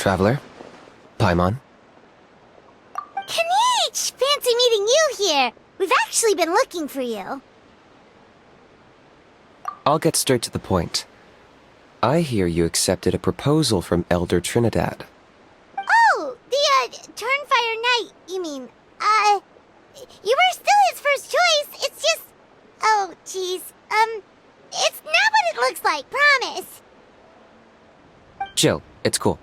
Traveler? Paimon? Kinich! Fancy meeting you here! We've actually been looking for you. I'll get straight to the point. I hear you accepted a proposal from Elder Trinidad. Oh, the, Turnfire Knight, you mean. You were still his first choice, it's just... Oh, jeez. It's not what it looks like, promise. Chill, it's cool.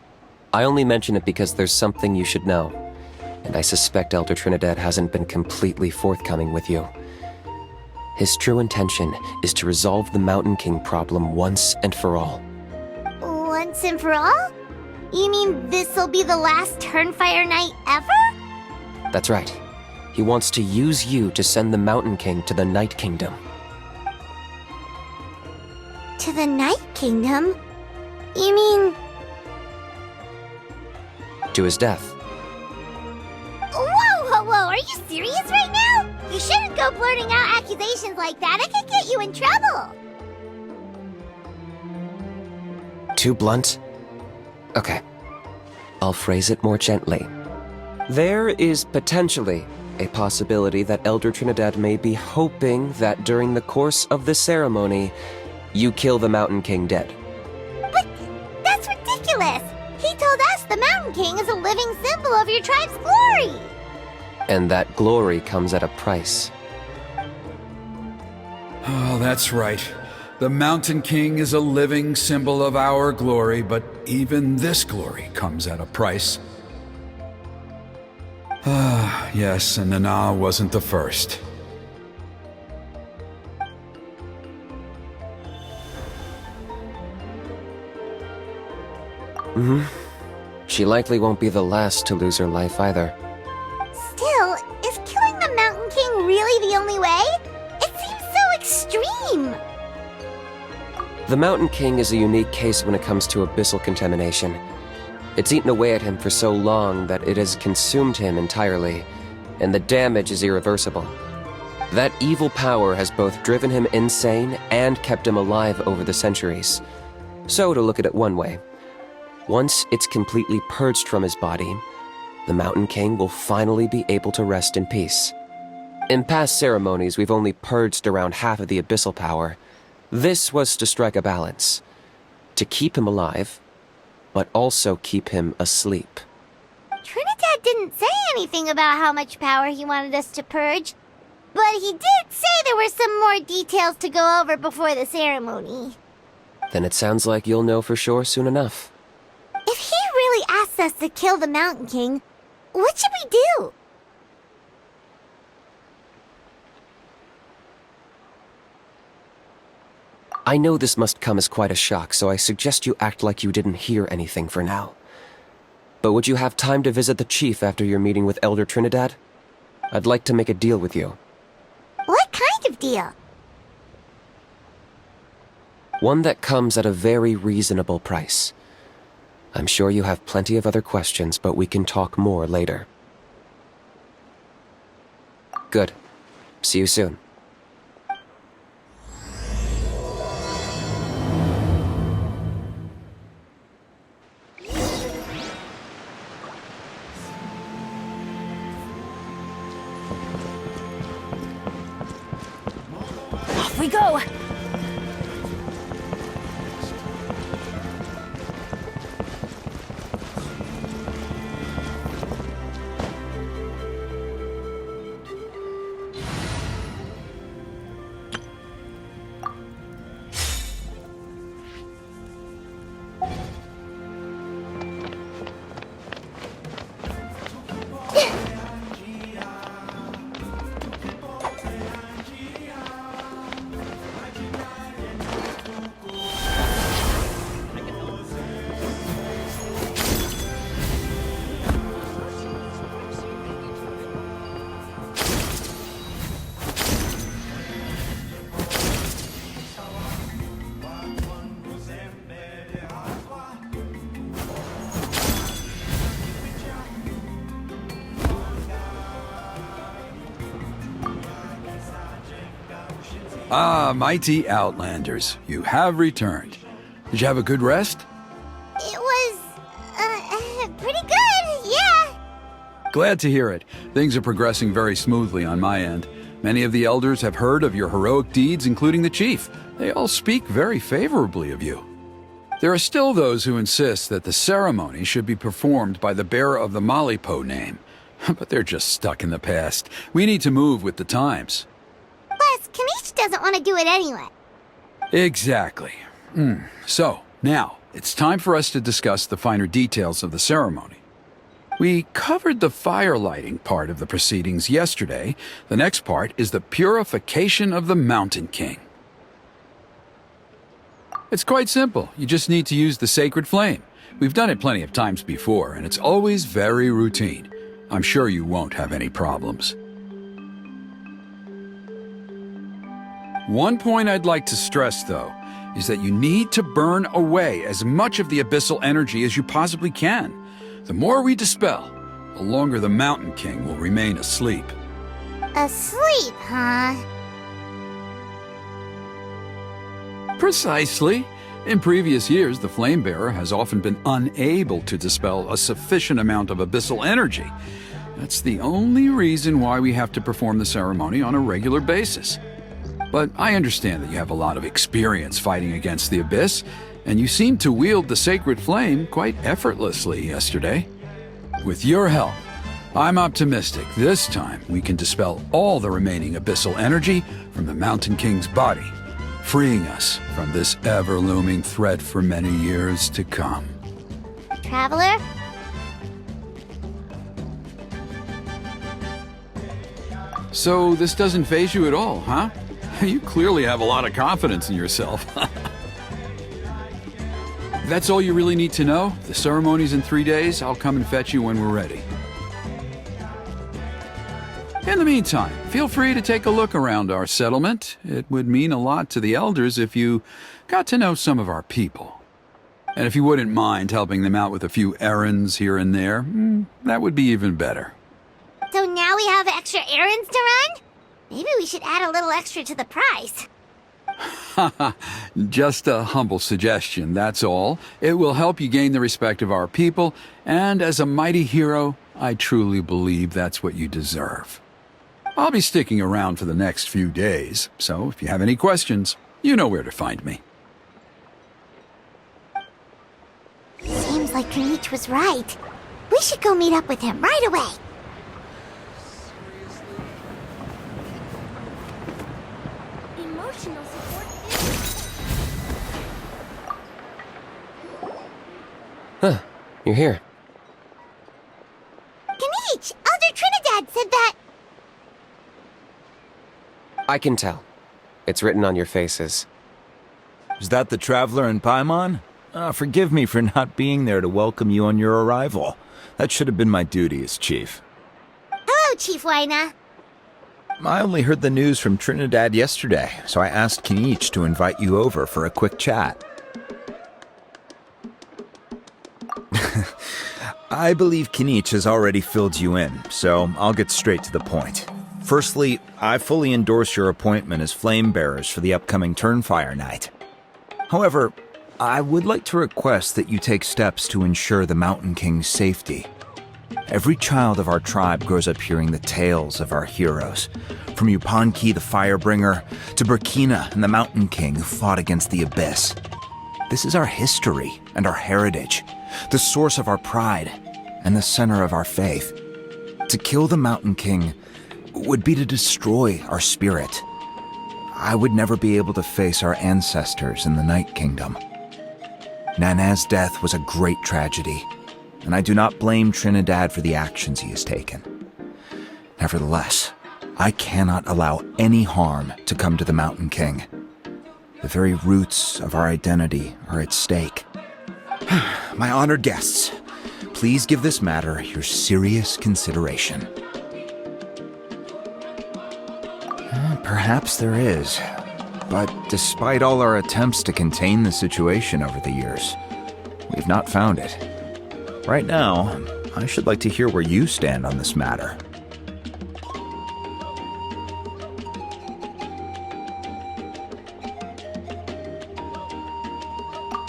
I only mention it because there's something you should know. And I suspect Elder Trinidad hasn't been completely forthcoming with you. His true intention is to resolve the Mountain King problem once and for all. Once and for all? You mean this'll be the last Turnfire Knight ever? That's right. He wants to use you to send the Mountain King to the Night Kingdom. To the Night Kingdom? You mean... To his death. Whoa, are you serious right now? You shouldn't go blurting out accusations like that, it could get you in trouble. Too blunt? Okay. I'll phrase it more gently. There is potentially a possibility that Elder Trinidad may be hoping that during the course of the ceremony, you kill the Mountain King dead. But that's ridiculous! He told us the Mountain King is a living symbol of your tribe's glory! And that glory comes at a price. Oh, that's right. The Mountain King is a living symbol of our glory, but even this glory comes at a price. Ah, yes, and Nana wasn't the first. She likely won't be the last to lose her life either. Still, is killing the Mountain King really the only way? It seems so extreme! The Mountain King is a unique case when it comes to abyssal contamination. It's eaten away at him for so long that it has consumed him entirely, and the damage is irreversible. That evil power has both driven him insane and kept him alive over the centuries. So, to look at it one way, once it's completely purged from his body, the Mountain King will finally be able to rest in peace. In past ceremonies, we've only purged around half of the abyssal power. This was to strike a balance, to keep him alive, but also keep him asleep. Trinidad didn't say anything about how much power he wanted us to purge, but he did say there were some more details to go over before the ceremony. Then it sounds like you'll know for sure soon enough. If he really asks us to kill the Mountain King, what should we do? I know this must come as quite a shock, so I suggest you act like you didn't hear anything for now. But would you have time to visit the chief after your meeting with Elder Trinidad? I'd like to make a deal with you. What kind of deal? One that comes at a very reasonable price. I'm sure you have plenty of other questions, but we can talk more later. Good. See you soon. Off we go! Ah, mighty Outlanders, you have returned. Did you have a good rest? It was, Glad to hear it. Things are progressing very smoothly on my end. Many of the elders have heard of your heroic deeds, including the chief. They all speak very favorably of you. There are still those who insist that the ceremony should be performed by the bearer of the Malipo name. But they're just stuck in the past. We need to move with the times. Plus, Kinich doesn't want to do it anyway. Exactly. So, now, it's time for us to discuss the finer details of the ceremony. We covered the fire lighting part of the proceedings yesterday. The next part is the purification of the Mountain King. It's quite simple. You just need to use the sacred flame. We've done it plenty of times before, and it's always very routine. I'm sure you won't have any problems. One point I'd like to stress, though, is that you need to burn away as much of the abyssal energy as you possibly can. The more we dispel, the longer the Mountain King will remain asleep. Asleep, huh? Precisely. In previous years, the Flamebearer has often been unable to dispel a sufficient amount of abyssal energy. That's the only reason why we have to perform the ceremony on a regular basis. But I understand that you have a lot of experience fighting against the Abyss, and you seemed to wield the sacred flame quite effortlessly yesterday. With your help, I'm optimistic this time we can dispel all the remaining abyssal energy from the Mountain King's body, freeing us from this ever-looming threat for many years to come. Traveler? So this doesn't faze you at all, huh? You clearly have a lot of confidence in yourself. That's all you really need to know. The ceremony's in 3 days. I'll come and fetch you when we're ready. In the meantime, feel free to take a look around our settlement. It would mean a lot to the elders if you got to know some of our people. And if you wouldn't mind helping them out with a few errands here and there, that would be even better. So now we have extra errands to run? Maybe we should add a little extra to the price. Just a humble suggestion, that's all. It will help you gain the respect of our people, and as a mighty hero, I truly believe that's what you deserve. I'll be sticking around for the next few days, so if you have any questions, you know where to find me. Seems like Kinich was right. We should go meet up with him right away. Emotional support Huh, you're here. Kinich! Elder Trinidad said that... I can tell. It's written on your faces. Is that the Traveler in Paimon? Forgive me for not being there to welcome you on your arrival. That should have been my duty as chief. Hello, Chief Waina. I only heard the news from Trinidad yesterday, so I asked Kinich to invite you over for a quick chat. I believe Kinich has already filled you in, so I'll get straight to the point. Firstly, I fully endorse your appointment as flame bearers for the upcoming Turnfire night. However, I would like to request that you take steps to ensure the Mountain King's safety. Every child of our tribe grows up hearing the tales of our heroes, from Yupanqui the Firebringer to Burkina and the Mountain King who fought against the Abyss. This is our history and our heritage, the source of our pride and the center of our faith. To kill the Mountain King would be to destroy our spirit. I would never be able to face our ancestors in the Night Kingdom. Nana's death was a great tragedy, and I do not blame Trinidad for the actions he has taken. Nevertheless, I cannot allow any harm to come to the Mountain King. The very roots of our identity are at stake. My honored guests, please give this matter your serious consideration. Perhaps there is, but despite all our attempts to contain the situation over the years, we've not found it. Right now, I should like to hear where you stand on this matter.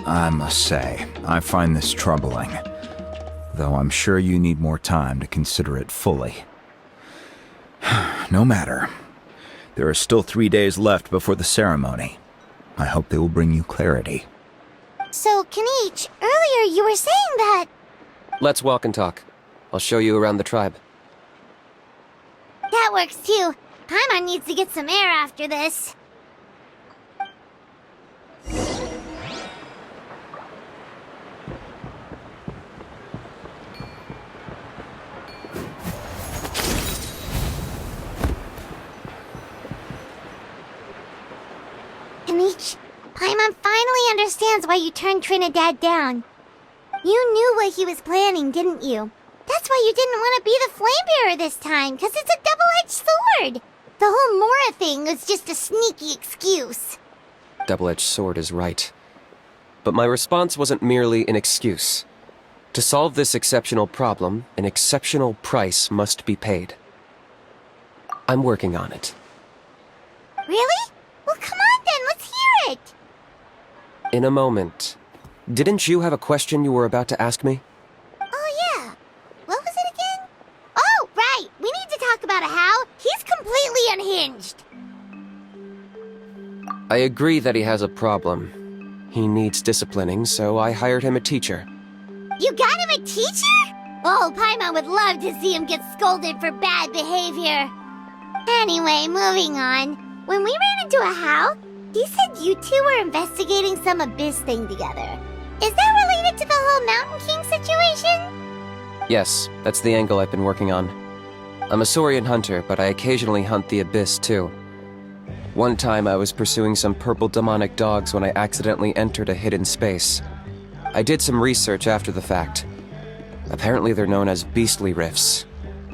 I must say, I find this troubling. though I'm sure you need more time to consider it fully. No matter. There are still 3 days left before the ceremony. I hope they will bring you clarity. So, Kinich, earlier you were saying that... Let's walk and talk. I'll show you around the tribe. That works too. Paimon needs to get some air after this. Kinich, Paimon finally understands why you turned Trinidad down. You knew what he was planning, didn't you? That's why you didn't want to be the Flamebearer this time, because it's a double-edged sword. The whole Mora thing was just a sneaky excuse. Double-edged sword is right. But my response wasn't merely an excuse. To solve this exceptional problem, an exceptional price must be paid. I'm working on it. Really? Well, come on then, let's hear it. In a moment. Didn't you have a question you were about to ask me? Oh, yeah. What was it again? Oh, right. We need to talk about How. He's completely unhinged. I agree that he has a problem. He needs disciplining, so I hired him a teacher. You got him a teacher? Oh, Paimon would love to see him get scolded for bad behavior. Anyway, moving on. When we ran into a How, he said you two were investigating some abyss thing together. Is that related to the whole Mountain King situation? Yes, that's the angle I've been working on. I'm a Saurian hunter, but I occasionally hunt the abyss too. One time I was pursuing some purple demonic dogs when I accidentally entered a hidden space. I did some research after the fact. Apparently they're known as beastly rifts,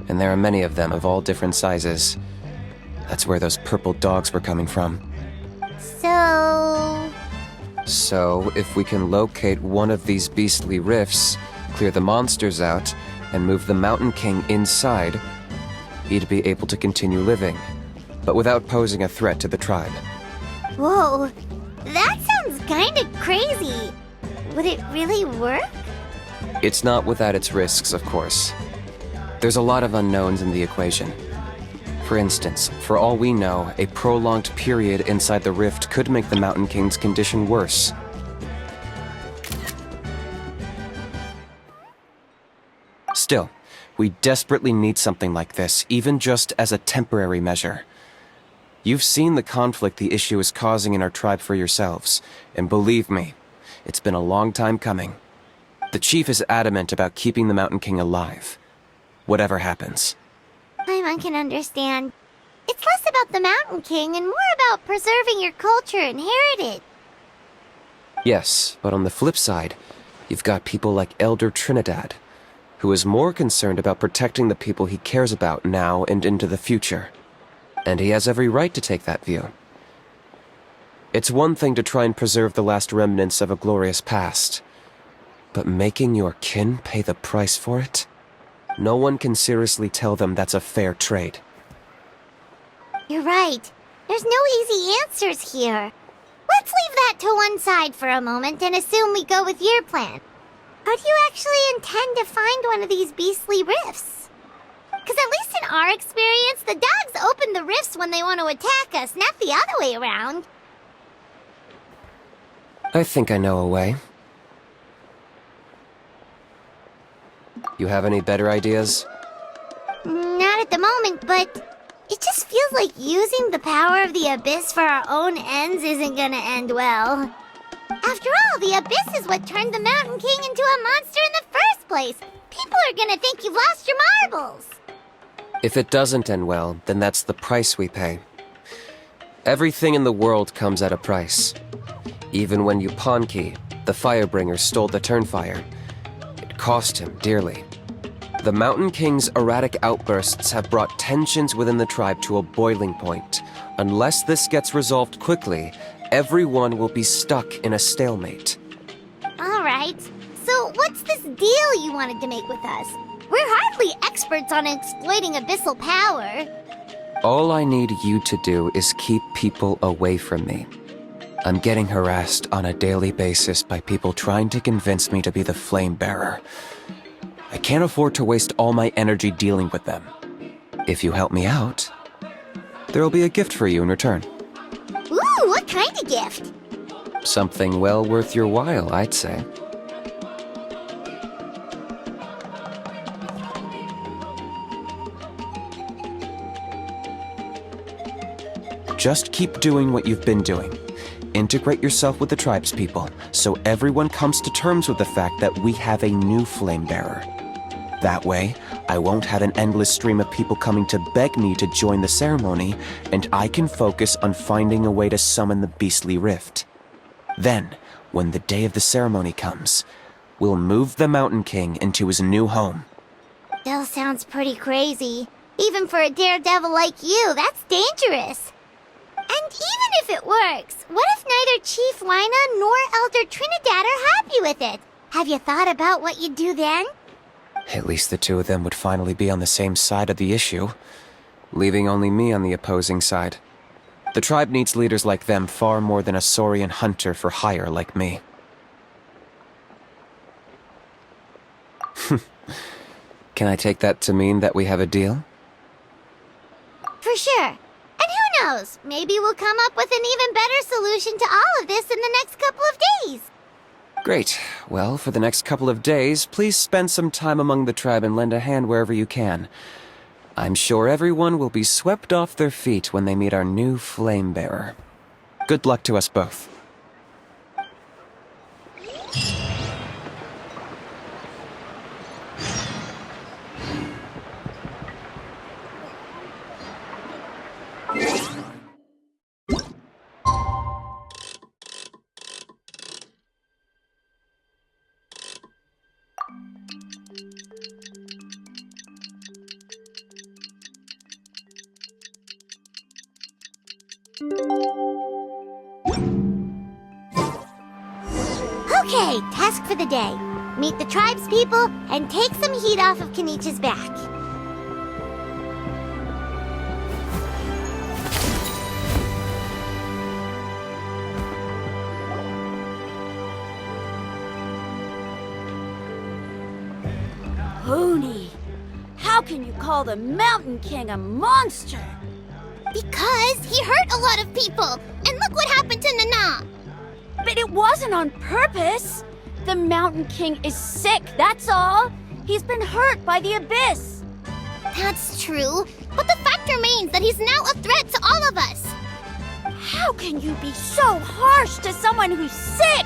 and there are many of them of all different sizes. That's where those purple dogs were coming from. So, if we can locate one of these beastly rifts, clear the monsters out, and move the Mountain King inside, he'd be able to continue living, but without posing a threat to the tribe. Whoa, that sounds kinda crazy. Would it really work? It's not without its risks, of course. There's a lot of unknowns in the equation. For instance, for all we know, a prolonged period inside the rift could make the Mountain King's condition worse. Still, we desperately need something like this, even just as a temporary measure. You've seen the conflict the issue is causing in our tribe for yourselves, and believe me, it's been a long time coming. The chief is adamant about keeping the Mountain King alive, whatever happens. Paimon can understand. It's less about the Mountain King and more about preserving your culture and heritage. Yes, but on the flip side, you've got people like Elder Trinidad, who is more concerned about protecting the people he cares about now and into the future. And he has every right to take that view. It's one thing to try and preserve the last remnants of a glorious past, but making your kin pay the price for it? No one can seriously tell them that's a fair trade. You're right. There's no easy answers here. Let's leave that to one side for a moment and assume we go with your plan. How do you actually intend to find one of these beastly rifts? Because at least in our experience, the dogs open the rifts when they want to attack us, not the other way around. I think I know a way. You have any better ideas? Not at the moment, but it just feels like using the power of the Abyss for our own ends isn't gonna end well. After all, the Abyss is what turned the Mountain King into a monster in the first place. People are gonna think you've lost your marbles. If it doesn't end well, then that's the price we pay. Everything in the world comes at a price. Even when Yupanqui, the Firebringer, stole the Turnfire, it cost him dearly. The Mountain King's erratic outbursts have brought tensions within the tribe to a boiling point. Unless this gets resolved quickly, everyone will be stuck in a stalemate. All right. So what's this deal you wanted to make with us? We're hardly experts on exploiting abyssal power. All I need you to do is keep people away from me. I'm getting harassed on a daily basis by people trying to convince me to be the Flamebearer. I can't afford to waste all my energy dealing with them. If you help me out, there'll be a gift for you in return. Ooh, what kind of gift? Something well worth your while, I'd say. Just keep doing what you've been doing. Integrate yourself with the tribespeople, so everyone comes to terms with the fact that we have a new flame bearer. That way, I won't have an endless stream of people coming to beg me to join the ceremony, and I can focus on finding a way to summon the beastly rift. Then, when the day of the ceremony comes, we'll move the Mountain King into his new home. That sounds pretty crazy. Even for a daredevil like you, that's dangerous. And even if it works, what if neither Chief Lina nor Elder Trinidad are happy with it? Have you thought about what you'd do then? At least the two of them would finally be on the same side of the issue, leaving only me on the opposing side. The tribe needs leaders like them far more than a Saurian hunter for hire like me. Can I take that to mean that we have a deal? For sure. And who knows, maybe we'll come up with an even better solution to all of this in the next couple of days. Great. Well, for the next couple of days, please spend some time among the tribe and lend a hand wherever you can. I'm sure everyone will be swept off their feet when they meet our new flame bearer. Good luck to us both. Okay, task for the day. Meet the tribespeople and take some heat off of Kinich's back. Pony, how can you call the Mountain King a monster? Because he hurt a lot of people, and look what happened to Nana. But it wasn't on purpose. The Mountain King is sick, that's all. He's been hurt by the abyss. That's true, but the fact remains that he's now a threat to all of us. How can you be so harsh to someone who's sick?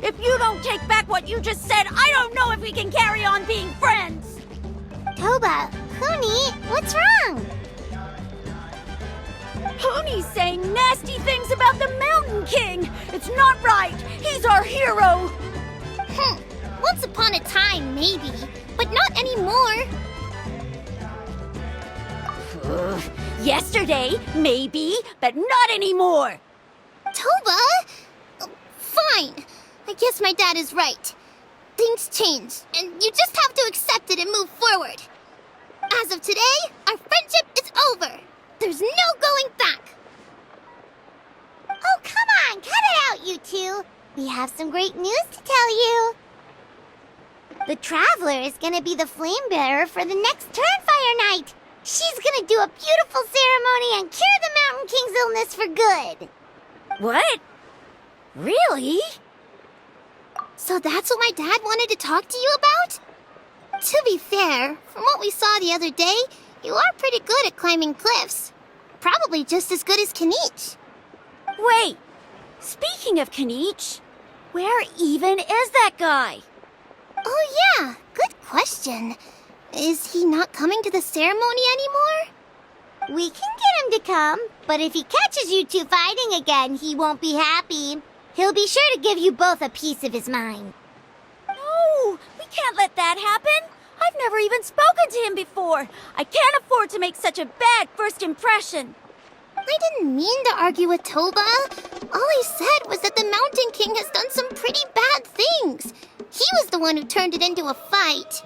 If you don't take back what you just said, I don't know if we can carry on being friends. Toba, Kuni, what's wrong? Pony's saying nasty things about the Mountain King. It's not right. He's our hero. Once upon a time, maybe, but not anymore. Yesterday, maybe, but not anymore. Toba? Fine. I guess my dad is right. Things change, and you just have to accept it and move forward. As of today, our friendship is over. There's no going back. Oh, come on, cut it out, you two. We have some great news to tell you. The Traveler is gonna be the flame bearer for the next Turnfire night. She's gonna do a beautiful ceremony and cure the Mountain King's illness for good. What? Really? So that's what my dad wanted to talk to you about? To be fair, from what we saw the other day, you are pretty good at climbing cliffs. Probably just as good as Kinich. Wait, speaking of Kinich, where even is that guy? Oh yeah, good question. Is he not coming to the ceremony anymore? We can get him to come, but if he catches you two fighting again, he won't be happy. He'll be sure to give you both a piece of his mind. No, we can't let that happen. I've never even spoken to him before. I can't afford to make such a bad first impression. I didn't mean to argue with Toba. All he said was that the Mountain King has done some pretty bad things. He was the one who turned it into a fight.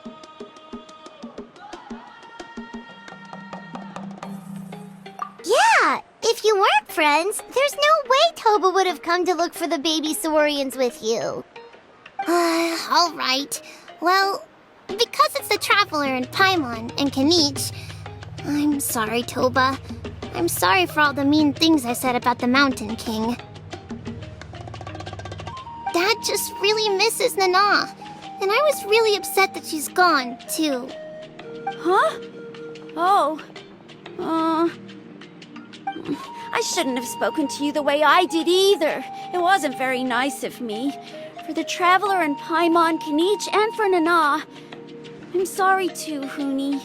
Yeah, if you weren't friends, there's no way Toba would have come to look for the baby Saurians with you. All right. Well, because it's the Traveler and Paimon and Kinich. I'm sorry, Toba. I'm sorry for all the mean things I said about the Mountain King. Dad just really misses Nana, and I was really upset that she's gone, too. Huh? Oh. I shouldn't have spoken to you the way I did either. It wasn't very nice of me. For the Traveler and Paimon, Kinich, and for Nana. I'm sorry too, Huni.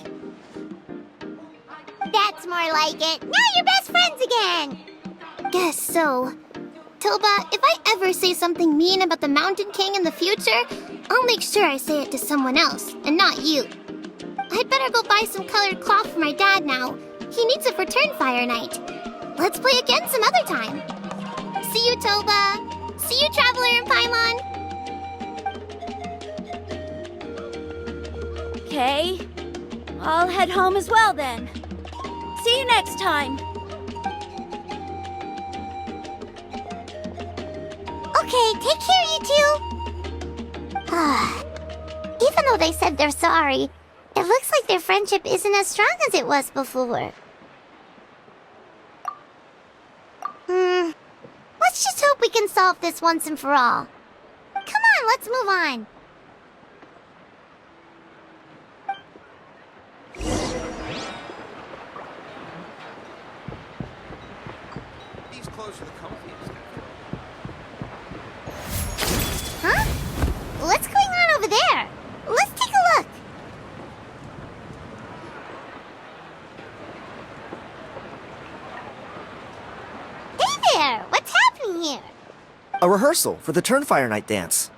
That's more like it. Now you're best friends again! Guess so. Toba, if I ever say something mean about the Mountain King in the future, I'll make sure I say it to someone else, and not you. I'd better go buy some colored cloth for my dad now. He needs it for Turnfire night. Let's play again some other time. See you, Toba. See you, Traveler and Paimon. Okay. I'll head home as well then. See you next time. Okay, take care, you two. Even though they said they're sorry, it looks like their friendship isn't as strong as it was before. Let's just hope we can solve this once and for all. Come on, let's move on. These clothes are the comfiest. Huh? What's going on over there? Let's take a look. Hey there! What's happening here? A rehearsal for the Turnfire night dance.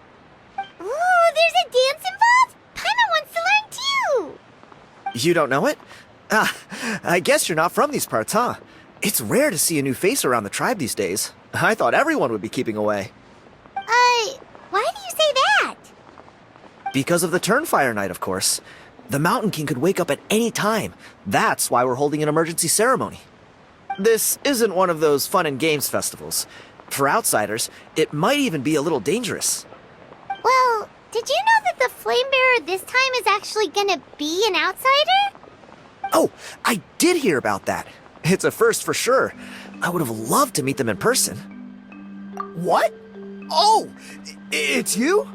Ooh, there's a dance involved? Paimon wants to learn too! You don't know it? Ah, I guess you're not from these parts, huh? It's rare to see a new face around the tribe these days. I thought everyone would be keeping away. Why do you say that? Because of the Turnfire night, of course. The Mountain King could wake up at any time. That's why we're holding an emergency ceremony. This isn't one of those fun and games festivals. For outsiders, it might even be a little dangerous. Well, did you know that the Flame Bearer this time is actually gonna be an outsider? Oh, I did hear about that. It's a first for sure. I would have loved to meet them in person. What? Oh, it's you?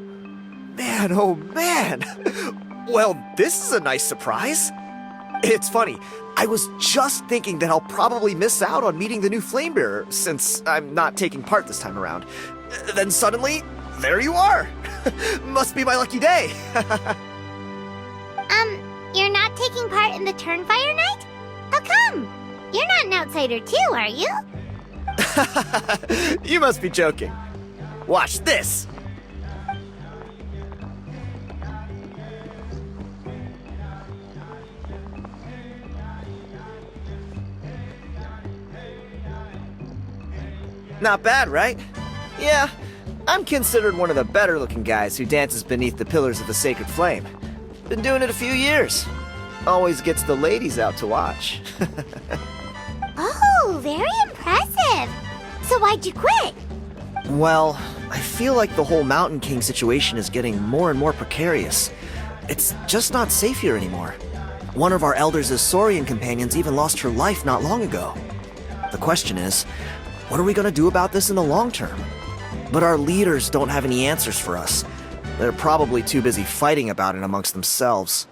Man, oh man. Well, this is a nice surprise. It's funny, I was just thinking that I'll probably miss out on meeting the new Flame Bearer since I'm not taking part this time around. Then suddenly, there you are. Must be my lucky day. You're not taking part in the Turnfire night? How come? You're not an outsider too, are you? You must be joking. Watch this. Not bad, right? Yeah, I'm considered one of the better looking guys who dances beneath the pillars of the sacred flame. Been doing it a few years. Always gets the ladies out to watch. Oh, very impressive. So why'd you quit? Well, I feel like the whole Mountain King situation is getting more and more precarious. It's just not safe here anymore. One of our elders' Saurian companions even lost her life not long ago. The question is, what are we gonna do about this in the long term? But our leaders don't have any answers for us. They're probably too busy fighting about it amongst themselves.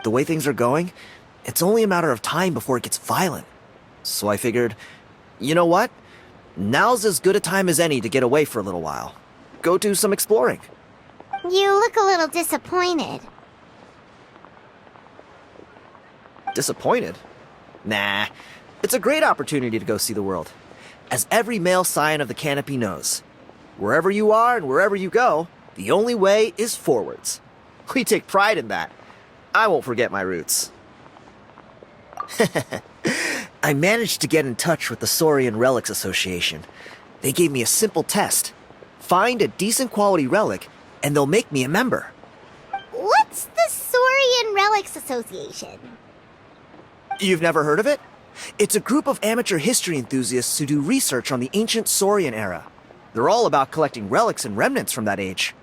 The way things are going, it's only a matter of time before it gets violent. So I figured, you know what? Now's as good a time as any to get away for a little while. Go do some exploring. You look a little disappointed. Disappointed? Nah, it's a great opportunity to go see the world. As every male scion of the canopy knows, wherever you are and wherever you go, the only way is forwards. We take pride in that. I won't forget my roots. I managed to get in touch with the Saurian Relics Association. They gave me a simple test. Find a decent quality relic, and they'll make me a member. What's the Saurian Relics Association? You've never heard of it? It's a group of amateur history enthusiasts who do research on the ancient Saurian era. They're all about collecting relics and remnants from that age.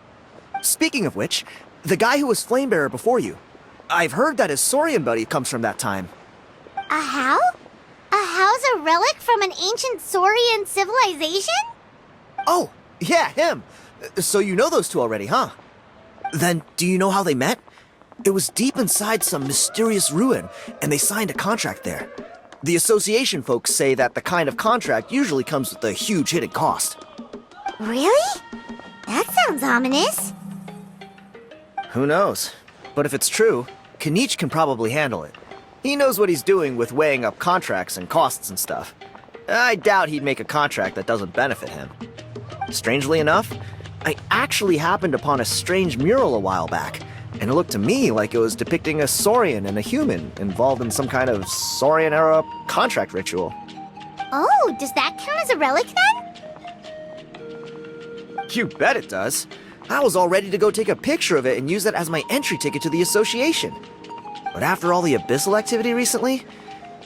Speaking of which, The guy who was Flamebearer before you. I've heard that his Saurian buddy comes from that time. A how? A how's a relic from an ancient Saurian civilization? Oh, yeah, him. So you know those two already, huh? Then, do you know how they met? It was deep inside some mysterious ruin, and they signed a contract there. The association folks say that the kind of contract usually comes with a huge hidden cost. Really? That sounds ominous. Who knows? But if it's true, Kinich can probably handle it. He knows what he's doing with weighing up contracts and costs and stuff. I doubt he'd make a contract that doesn't benefit him. Strangely enough, I actually happened upon a strange mural a while back, and it looked to me like it was depicting a Saurian and a human involved in some kind of Saurian-era contract ritual. Oh, does that count as a relic then? You bet it does. I was all ready to go take a picture of it and use that as my entry ticket to the association. But after all the abyssal activity recently,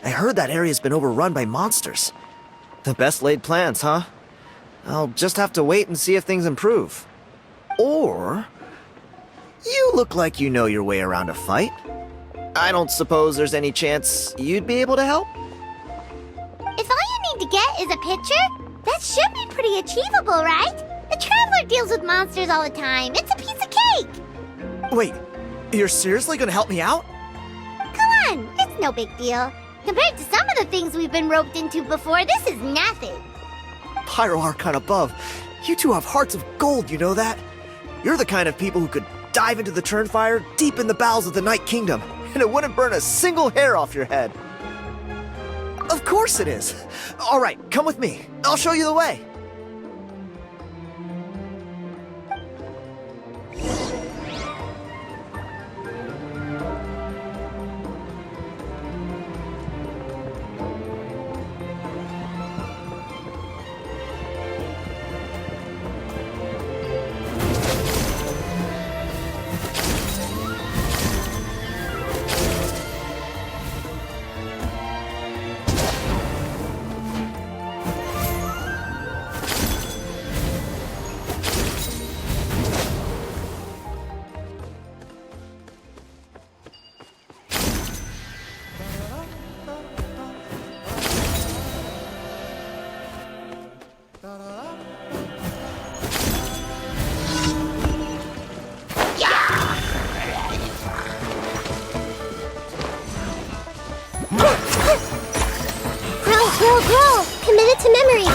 I heard that area's been overrun by monsters. The best laid plans, huh? I'll just have to wait and see if things improve. Or... you look like you know your way around a fight. I don't suppose there's any chance you'd be able to help? If all you need to get is a picture, that should be pretty achievable, right? The Traveler deals with monsters all the time. It's a piece of cake. Wait, you're seriously gonna help me out? Come on, it's no big deal. Compared to some of the things we've been roped into before, this is nothing. Pyro Archon above, you two have hearts of gold, you know that? You're the kind of people who could dive into the Turnfire deep in the bowels of the Night Kingdom, and it wouldn't burn a single hair off your head. Of course it is. All right, come with me. I'll show you the way. Grow, committed to memory.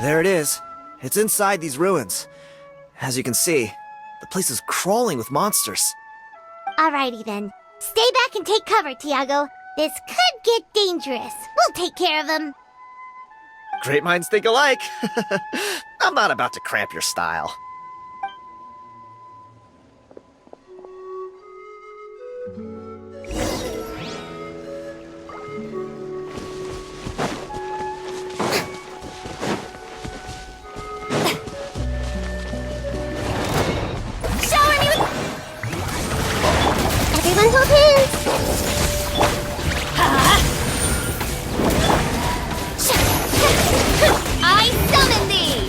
There it is. It's inside these ruins. As you can see, the place is crawling with monsters. Alrighty then. Stay back and take cover, Tiago. This could get dangerous. We'll take care of them. Great minds think alike. I'm not about to cramp your style. Everyone hold hands! I summon thee!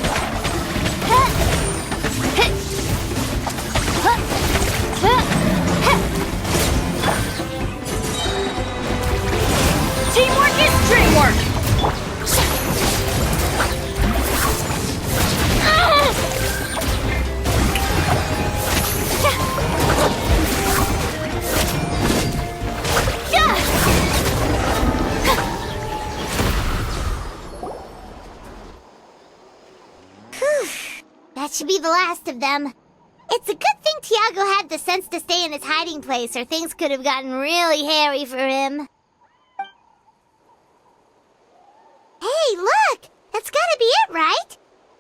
That should be the last of them. It's a good thing Tiago had the sense to stay in his hiding place, or things could have gotten really hairy for him. Hey, look! That's gotta be it, right?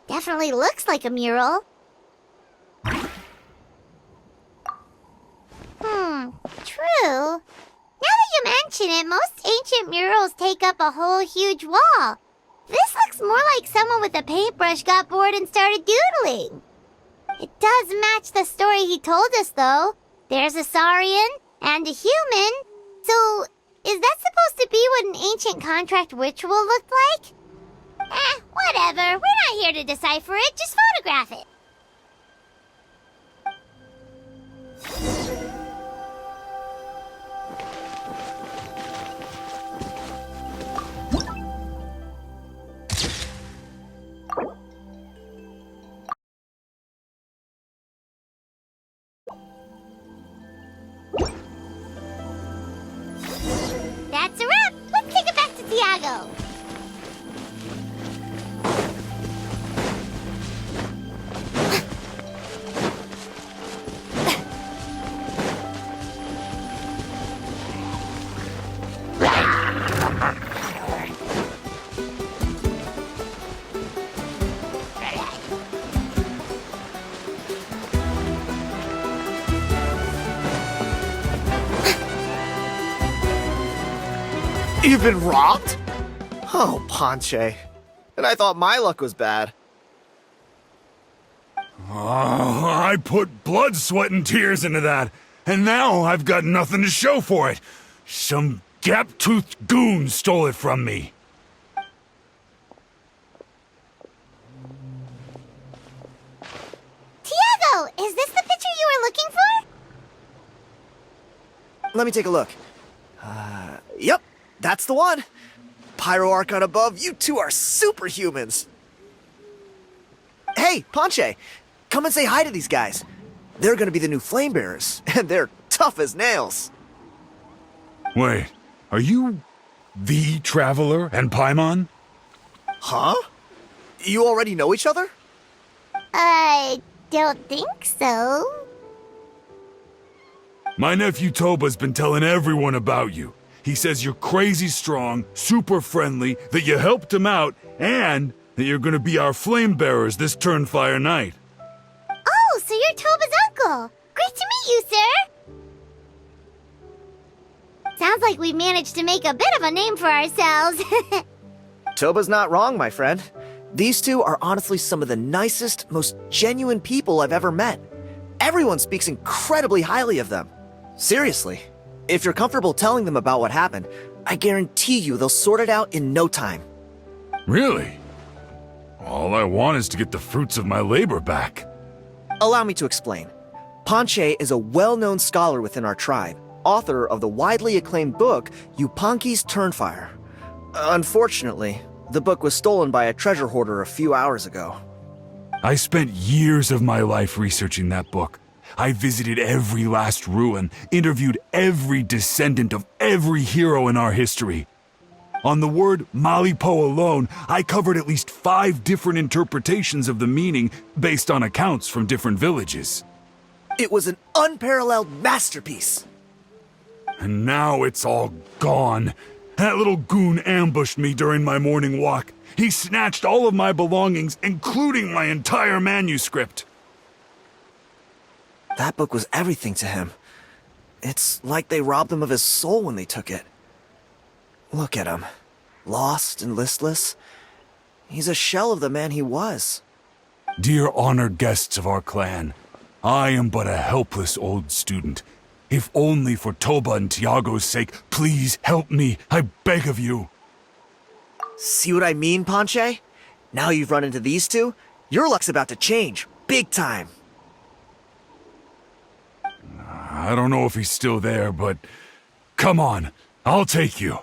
Definitely looks like a mural. True. Now that you mention it, most ancient murals take up a whole huge wall. This looks more like someone with a paintbrush got bored and started doodling. It does match the story he told us, though. There's a Saurian and a human. So, is that supposed to be what an ancient contract ritual looked like? Whatever. We're not here to decipher it. Just photograph it. That's a wrap. Let's take it back to Tiago. You've been robbed? Oh, Ponche. And I thought my luck was bad. Oh, I put blood, sweat, and tears into that, and now I've got nothing to show for it. Some gap-toothed goon stole it from me. Tiago, is this the picture you were looking for? Let me take a look. Yep, that's the one. Pyro Archon above, you two are superhumans. Hey, Ponche, come and say hi to these guys. They're gonna be the new flame bearers, and they're tough as nails. Wait, are you the Traveler and Paimon? Huh? You already know each other? I don't think so. My nephew Toba's been telling everyone about you. He says you're crazy strong, super friendly, that you helped him out, and that you're gonna be our flame bearers this Turnfire night. Oh, so you're Toba's uncle. Great to meet you, sir. Sounds like we managed to make a bit of a name for ourselves. Toba's not wrong, my friend. These two are honestly some of the nicest, most genuine people I've ever met. Everyone speaks incredibly highly of them. Seriously, if you're comfortable telling them about what happened, I guarantee you they'll sort it out in no time. Really? All I want is to get the fruits of my labor back. Allow me to explain. Ponche is a well-known scholar within our tribe, author of the widely acclaimed book, Yupanqui's Turnfire. Unfortunately, the book was stolen by a treasure hoarder a few hours ago. I spent years of my life researching that book. I visited every last ruin, interviewed every descendant of every hero in our history. On the word Malipo alone, I covered at least 5 different interpretations of the meaning based on accounts from different villages. It was an unparalleled masterpiece. And now it's all gone. That little goon ambushed me during my morning walk. He snatched all of my belongings, including my entire manuscript. That book was everything to him. It's like they robbed him of his soul when they took it. Look at him. Lost and listless. He's a shell of the man he was. Dear honored guests of our clan, I am but a helpless old student. If only for Toba and Tiago's sake, please help me, I beg of you. See what I mean, Ponche? Now you've run into these two, your luck's about to change, big time. I don't know if he's still there, but come on, I'll take you.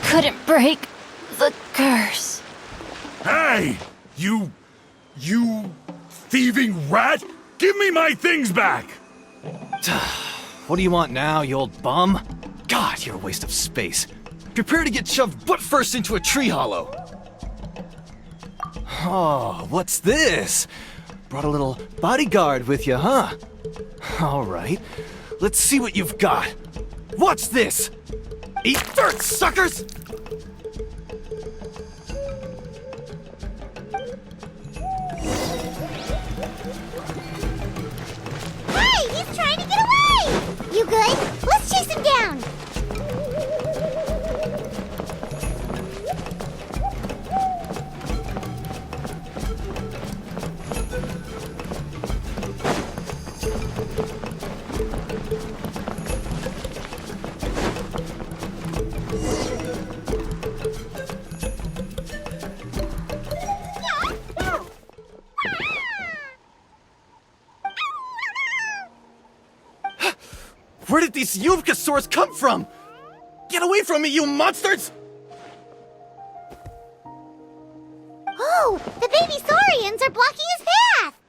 Couldn't break the curse. Hey! You thieving rat! Give me my things back! What do you want now, you old bum? God, you're a waste of space. Prepare to get shoved butt first into a tree hollow. Oh, what's this? Brought a little bodyguard with you, huh? All right, let's see what you've got. What's this? Eat dirt, suckers! Hey, he's trying to get away! You good? Let's chase him down! Where did these Yupanqui come from? Get away from me, you monsters! Oh, the baby saurians are blocking his path!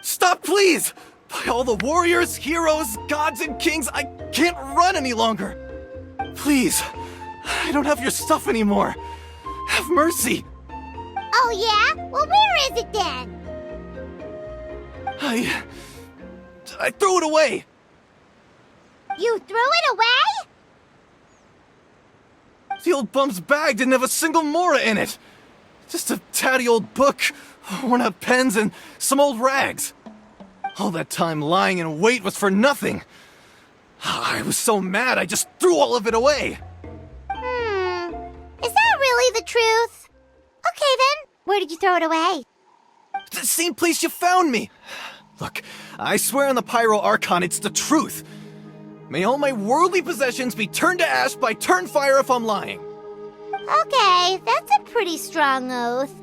Stop, please! By all the warriors, heroes, gods, and kings, I can't run any longer! Please, I don't have your stuff anymore. Have mercy! Oh yeah? Well, where is it then? I threw it away! You threw it away? The old bum's bag didn't have a single mora in it! Just a tatty old book, worn out pens, and some old rags. All that time lying in wait was for nothing. I was so mad I just threw all of it away. Is that really the truth? Okay then, where did you throw it away? The same place you found me. Look, I swear on the Pyro Archon it's the truth. May all my worldly possessions be turned to ash by Turnfire if I'm lying. Okay, that's a pretty strong oath.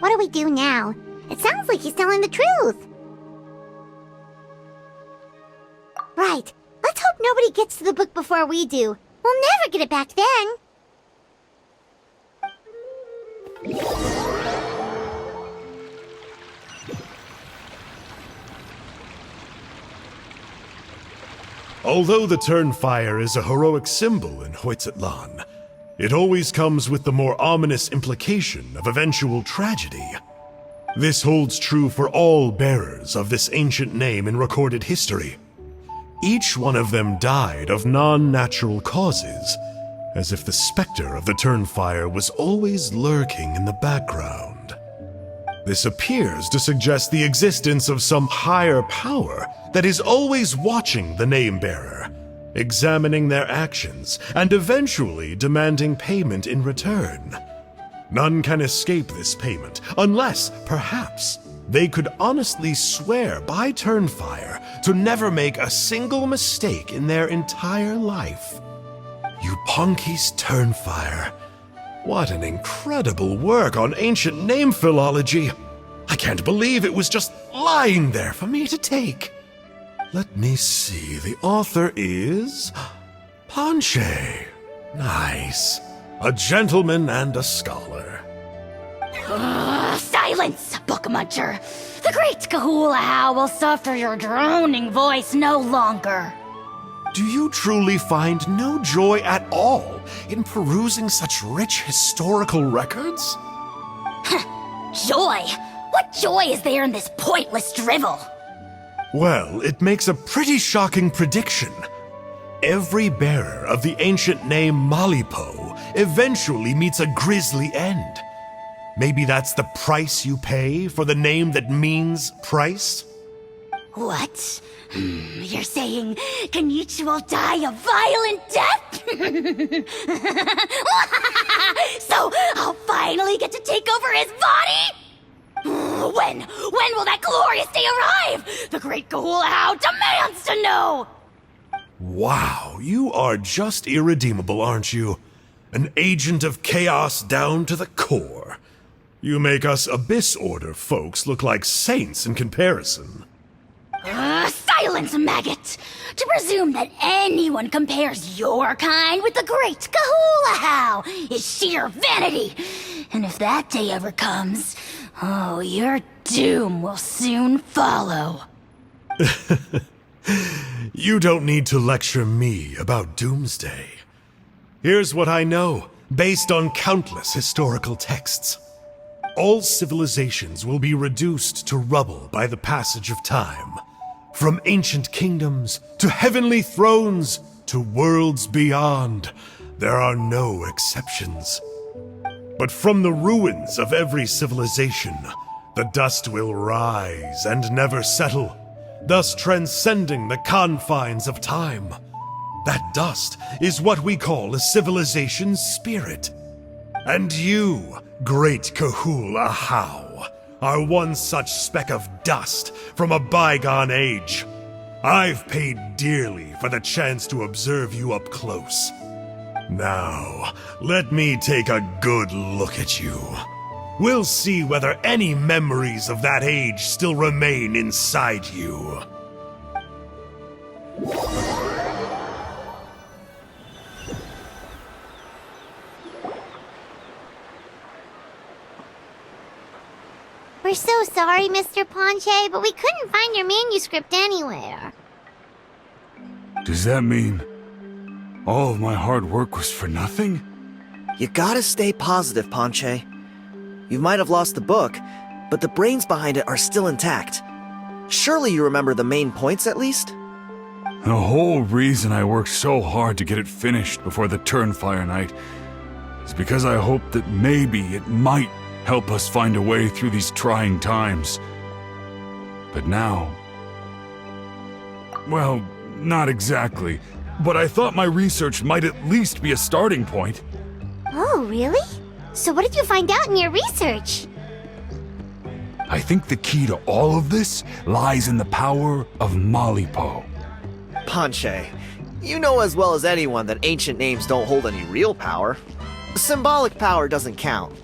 What do we do now? It sounds like he's telling the truth. Right. Let's hope nobody gets to the book before we do. We'll never get it back then. Although the Turnfire is a heroic symbol in Hoytzatlan, it always comes with the more ominous implication of eventual tragedy. This holds true for all bearers of this ancient name in recorded history. Each one of them died of non-natural causes, as if the specter of the Turnfire was always lurking in the background. This appears to suggest the existence of some higher power that is always watching the name-bearer, examining their actions, and eventually demanding payment in return. None can escape this payment, unless, perhaps, they could honestly swear by Turnfire to never make a single mistake in their entire life. Yupanqui's Turnfire. What an incredible work on ancient name philology. I can't believe it was just lying there for me to take. Let me see, the author is Panche. Nice. A gentleman and a scholar. Silence, book muncher! The great Kahula will suffer your droning voice no longer. Do you truly find no joy at all in perusing such rich historical records? Joy? What joy is there in this pointless drivel? Well, it makes a pretty shocking prediction. Every bearer of the ancient name Malipo eventually meets a grisly end. Maybe that's the price you pay for the name that means price? What? You're saying Kinich will die a violent death? So I'll finally get to take over his body? When will that glorious day arrive? The great Kahula demands to know! Wow, you are just irredeemable, aren't you? An agent of chaos down to the core. You make us Abyss Order folks look like saints in comparison. Silence, maggot! To presume that anyone compares your kind with the great Kahula is sheer vanity. And if that day ever comes, oh, your doom will soon follow. You don't need to lecture me about Doomsday. Here's what I know, based on countless historical texts. All civilizations will be reduced to rubble by the passage of time. From ancient kingdoms to heavenly thrones to worlds beyond, there are no exceptions. But from the ruins of every civilization, the dust will rise and never settle, thus transcending the confines of time. That dust is what we call a civilization's spirit. And you, great Kahula How, are one such speck of dust from a bygone age. I've paid dearly for the chance to observe you up close. Now, let me take a good look at you. We'll see whether any memories of that age still remain inside you. We're so sorry, Mr. Ponche, but we couldn't find your manuscript anywhere. Does that mean all of my hard work was for nothing? You gotta stay positive, Ponche. You might have lost the book, but the brains behind it are still intact. Surely you remember the main points at least? The whole reason I worked so hard to get it finished before the Turnfire night is because I hoped that maybe it might help us find a way through these trying times. But now... well, not exactly. But I thought my research might at least be a starting point. Oh, really? So what did you find out in your research? I think the key to all of this lies in the power of Malipo. Ponche, you know as well as anyone that ancient names don't hold any real power. Symbolic power doesn't count.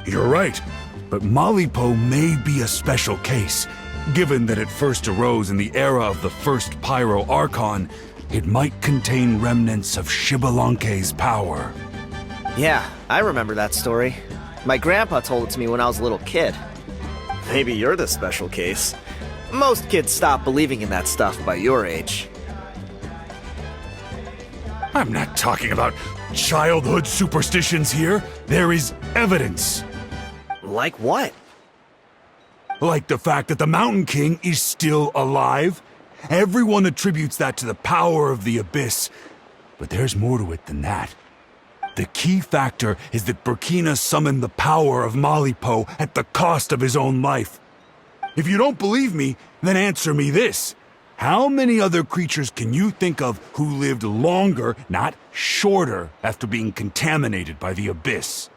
You're right, but Malipo may be a special case. Given that it first arose in the era of the first Pyro Archon, it might contain remnants of Xbalanque's power. Yeah, I remember that story. My grandpa told it to me when I was a little kid. Maybe you're the special case. Most kids stop believing in that stuff by your age. I'm not talking about childhood superstitions here. There is evidence. Like what? Like the fact that the Mountain King is still alive. Everyone attributes that to the power of the Abyss. But there's more to it than that. The key factor is that Burkina summoned the power of Malipo at the cost of his own life. If you don't believe me, then answer me this. How many other creatures can you think of who lived longer, not shorter, after being contaminated by the Abyss?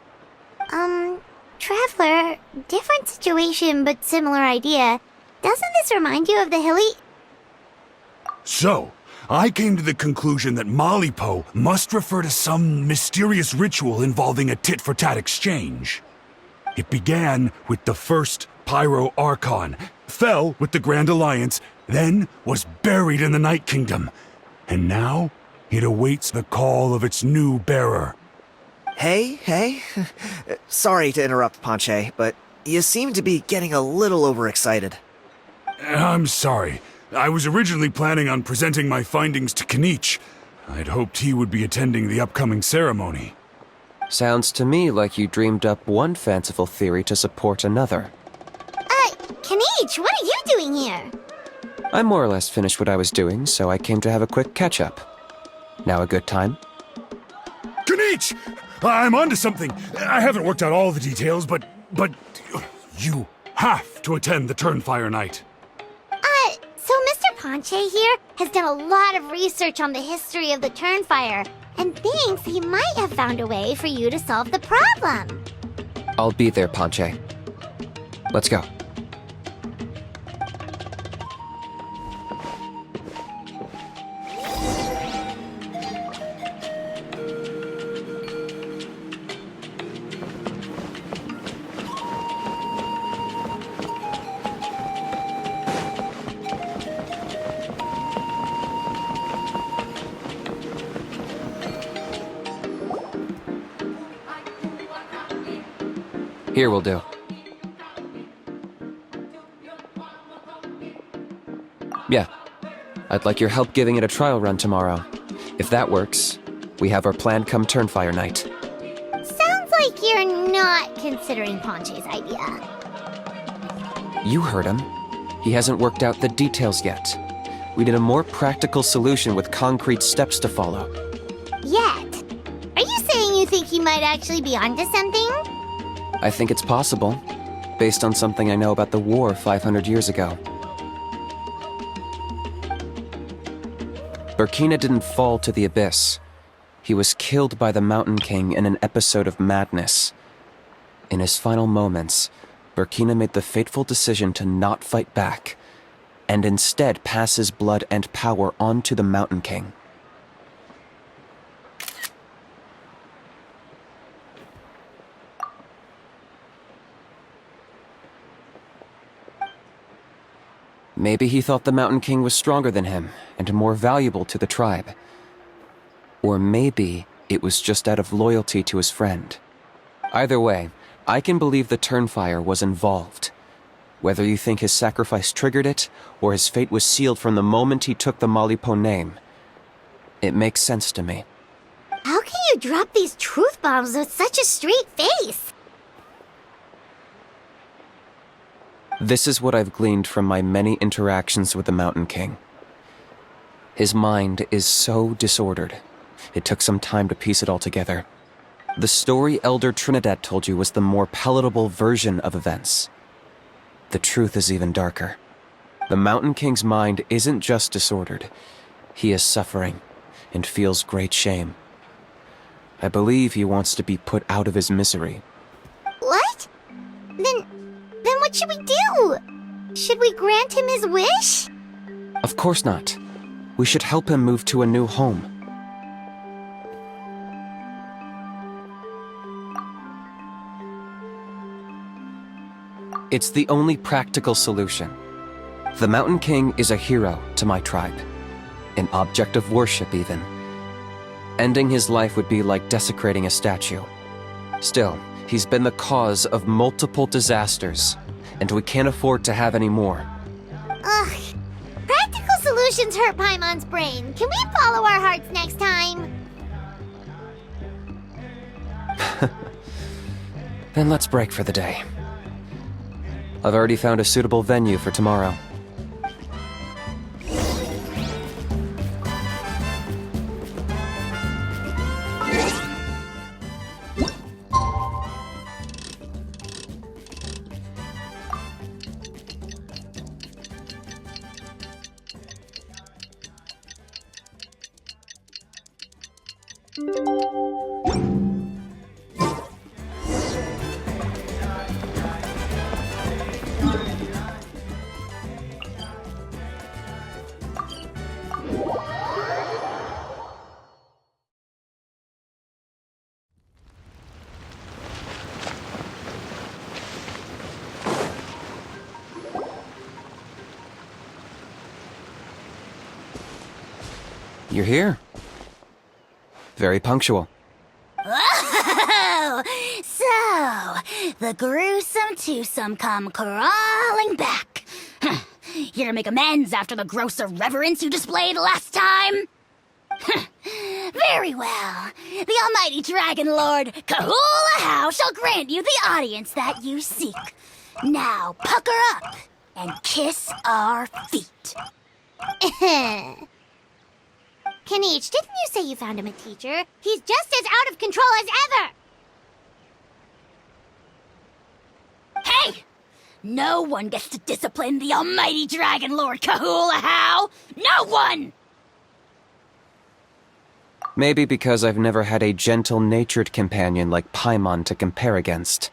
Traveler, different situation but similar idea. Doesn't this remind you of the hilly... So, I came to the conclusion that Malipo must refer to some mysterious ritual involving a tit-for-tat exchange. It began with the first Pyro Archon, fell with the Grand Alliance, then was buried in the Night Kingdom, and now it awaits the call of its new bearer. Hey. Sorry to interrupt, Ponche, but you seem to be getting a little overexcited. I'm sorry. I was originally planning on presenting my findings to Kinich. I'd hoped he would be attending the upcoming ceremony. Sounds to me like you dreamed up one fanciful theory to support another. Kinich, what are you doing here? I more or less finished what I was doing, so I came to have a quick catch-up. Now a good time? Kinich! I'm onto something. I haven't worked out all the details, but you have to attend the Turnfire night. So Mr. Ponche here has done a lot of research on the history of the Turnfire and thinks he might have found a way for you to solve the problem. I'll be there, Ponche. Let's go. Here will do. Yeah. I'd like your help giving it a trial run tomorrow. If that works, we have our plan come Turnfire night. Sounds like you're not considering Ponche's idea. You heard him. He hasn't worked out the details yet. We need a more practical solution with concrete steps to follow. Yet? Are you saying you think he might actually be onto something? I think it's possible, based on something I know about the war 500 years ago. Burkina didn't fall to the abyss. He was killed by the Mountain King in an episode of madness. In his final moments, Burkina made the fateful decision to not fight back, and instead pass his blood and power on to the Mountain King. Maybe he thought the Mountain King was stronger than him and more valuable to the tribe. Or maybe it was just out of loyalty to his friend. Either way, I can believe the Turnfire was involved. Whether you think his sacrifice triggered it, or his fate was sealed from the moment he took the Malipo name, it makes sense to me. How can you drop these truth bombs with such a straight face? This is what I've gleaned from my many interactions with the Mountain King. His mind is so disordered. It took some time to piece it all together. The story Elder Trinidad told you was the more palatable version of events. The truth is even darker. The Mountain King's mind isn't just disordered. He is suffering and feels great shame. I believe he wants to be put out of his misery. What? Then what should we do? Should we grant him his wish? Of course not. We should help him move to a new home. It's the only practical solution. The Mountain King is a hero to my tribe. An object of worship, even. Ending his life would be like desecrating a statue. Still, he's been the cause of multiple disasters, and we can't afford to have any more. Ugh. Practical solutions hurt Paimon's brain. Can we follow our hearts next time? Then let's break for the day. I've already found a suitable venue for tomorrow. You're here. Very punctual. Oh, so the gruesome twosome come crawling back. Here to make amends after the gross irreverence you displayed last time? Very well. The almighty Dragon Lord Kahula shall grant you the audience that you seek. Now pucker up and kiss our feet. Kinich, didn't you say you found him a teacher? He's just as out of control as ever! Hey! No one gets to discipline the almighty Dragon Lord Kahula. No one! Maybe because I've never had a gentle-natured companion like Paimon to compare against.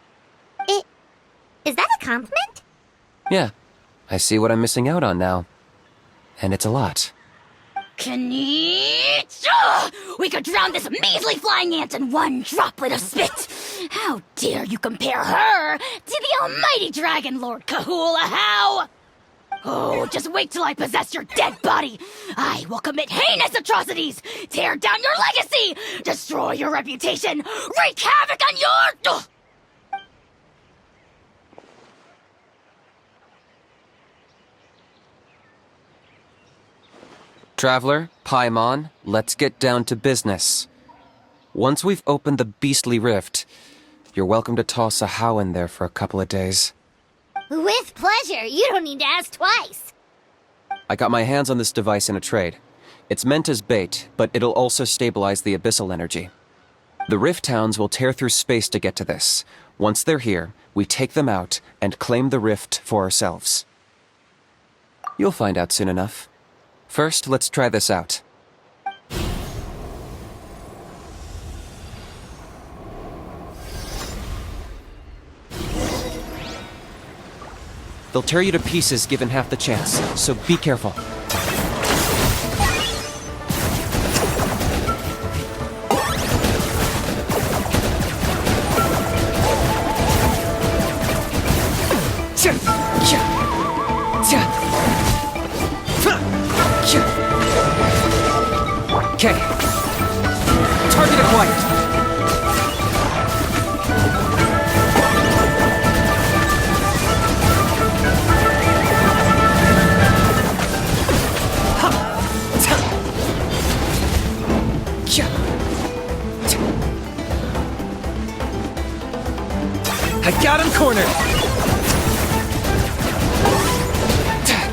Is that a compliment? Yeah, I see what I'm missing out on now. And it's a lot. Kinich! We could drown this measly flying ant in one droplet of spit! How dare you compare her to the almighty Dragon Lord Kahula? Oh, just wait till I possess your dead body! I will commit heinous atrocities! Tear down your legacy! Destroy your reputation! Wreak havoc on your... Traveler, Paimon, let's get down to business. Once we've opened the beastly rift, you're welcome to toss a how in there for a couple of days. With pleasure. You don't need to ask twice. I got my hands on this device in a trade. It's meant as bait, but it'll also stabilize the abyssal energy. The Rift Towns will tear through space to get to this. Once they're here, we take them out and claim the rift for ourselves. You'll find out soon enough. First, let's try this out. They'll tear you to pieces given half the chance, so be careful. Okay. Target acquired. I got him cornered!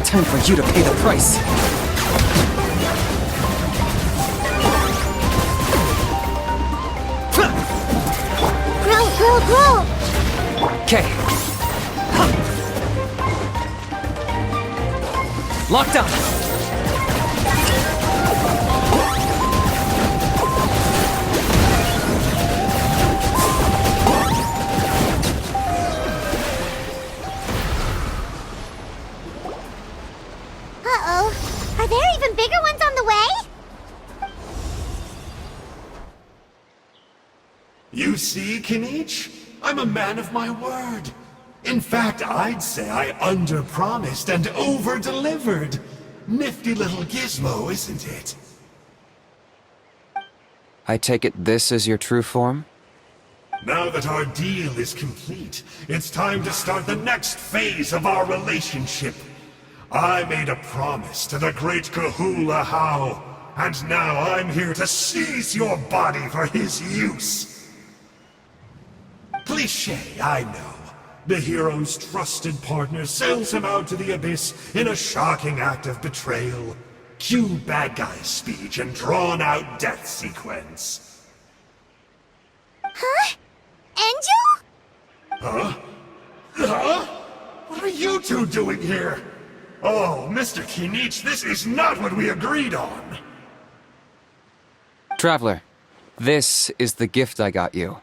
Time for you to pay the price. Grow! Okay. Locked up. Uh-oh. Are there even bigger ones on the way? You see, Kinich? I'm a man of my word. In fact, I'd say I under-promised and over-delivered. Nifty little gizmo, isn't it? I take it this is your true form? Now that our deal is complete, it's time to start the next phase of our relationship. I made a promise to the great Kahula How, and now I'm here to seize your body for his use. Cliché, I know. The hero's trusted partner sells him out to the abyss in a shocking act of betrayal. Cue bad guy speech and drawn-out death sequence. Huh? Angel? Huh? Huh? What are you two doing here? Oh, Mr. Kinich, this is not what we agreed on. Traveler, this is the gift I got you.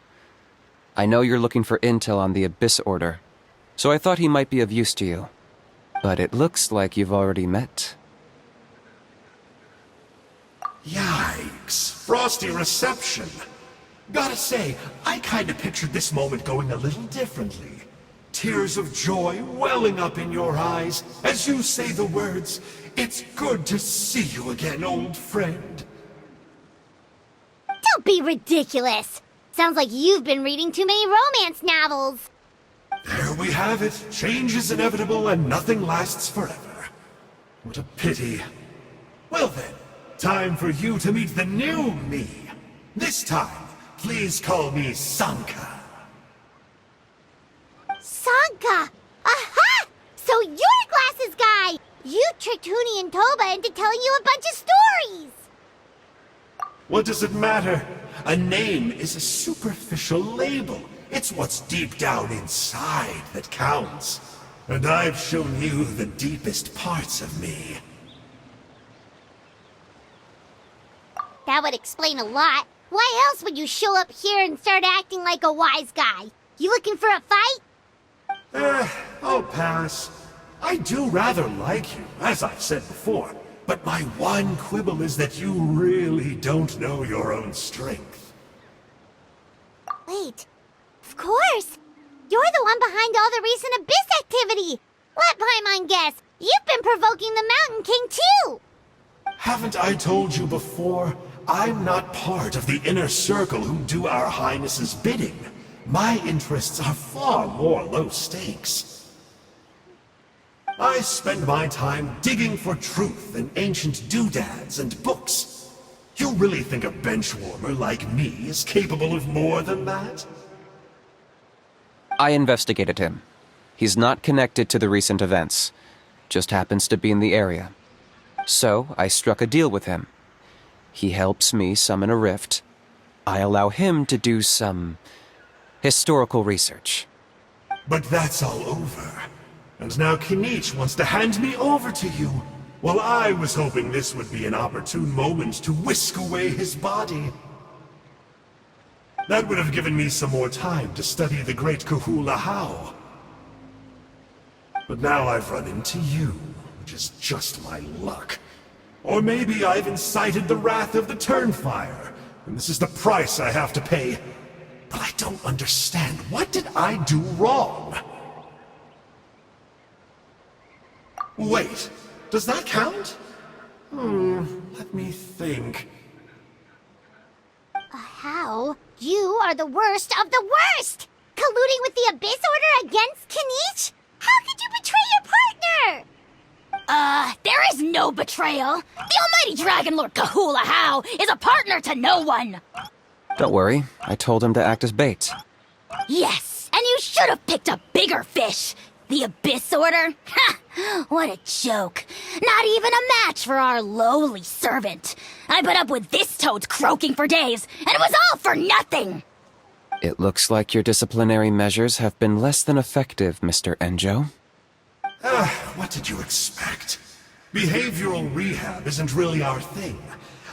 I know you're looking for intel on the Abyss Order, so I thought he might be of use to you. But it looks like you've already met. Yikes. Frosty reception. Gotta say, I kinda pictured this moment going a little differently. Tears of joy welling up in your eyes as you say the words, "It's good to see you again, old friend." Don't be ridiculous. Sounds like you've been reading too many romance novels. There we have it. Change is inevitable and nothing lasts forever. What a pity. Well then, time for you to meet the new me. This time, please call me Sanka. Sanka! Aha! So you're Glasses Guy! You tricked Huni and Toba into telling you a bunch of stories! What does it matter? A name is a superficial label. It's what's deep down inside that counts. And I've shown you the deepest parts of me. That would explain a lot. Why else would you show up here and start acting like a wise guy? You looking for a fight? I'll pass. I do rather like you, as I've said before. But my one quibble is that you really don't know your own strength. Wait. Of course! You're the one behind all the recent Abyss activity! Let Paimon guess, you've been provoking the Mountain King too! Haven't I told you before? I'm not part of the inner circle who do our Highness's bidding. My interests are far more low stakes. I spend my time digging for truth in ancient doodads and books. You really think a benchwarmer like me is capable of more than that? I investigated him. He's not connected to the recent events. Just happens to be in the area. So, I struck a deal with him. He helps me summon a rift. I allow him to do some historical research. But that's all over. And now Kinich wants to hand me over to you. Well, I was hoping this would be an opportune moment to whisk away his body. That would have given me some more time to study the great Kahula How. But now I've run into you, which is just my luck. Or maybe I've incited the wrath of the Turnfire, and this is the price I have to pay. But I don't understand. What did I do wrong? Wait, does that count? Let me think. How? You are the worst of the worst! Colluding with the Abyss Order against Kinich? How could you betray your partner? There is no betrayal. The almighty Dragon Lord Kahula How is a partner to no one. Don't worry, I told him to act as bait. Yes, and you should have picked a bigger fish. The Abyss Order? Ha! What a joke. Not even a match for our lowly servant. I put up with this toad's croaking for days, and it was all for nothing. It looks like your disciplinary measures have been less than effective, Mr. Enjo. What did you expect? Behavioral rehab isn't really our thing.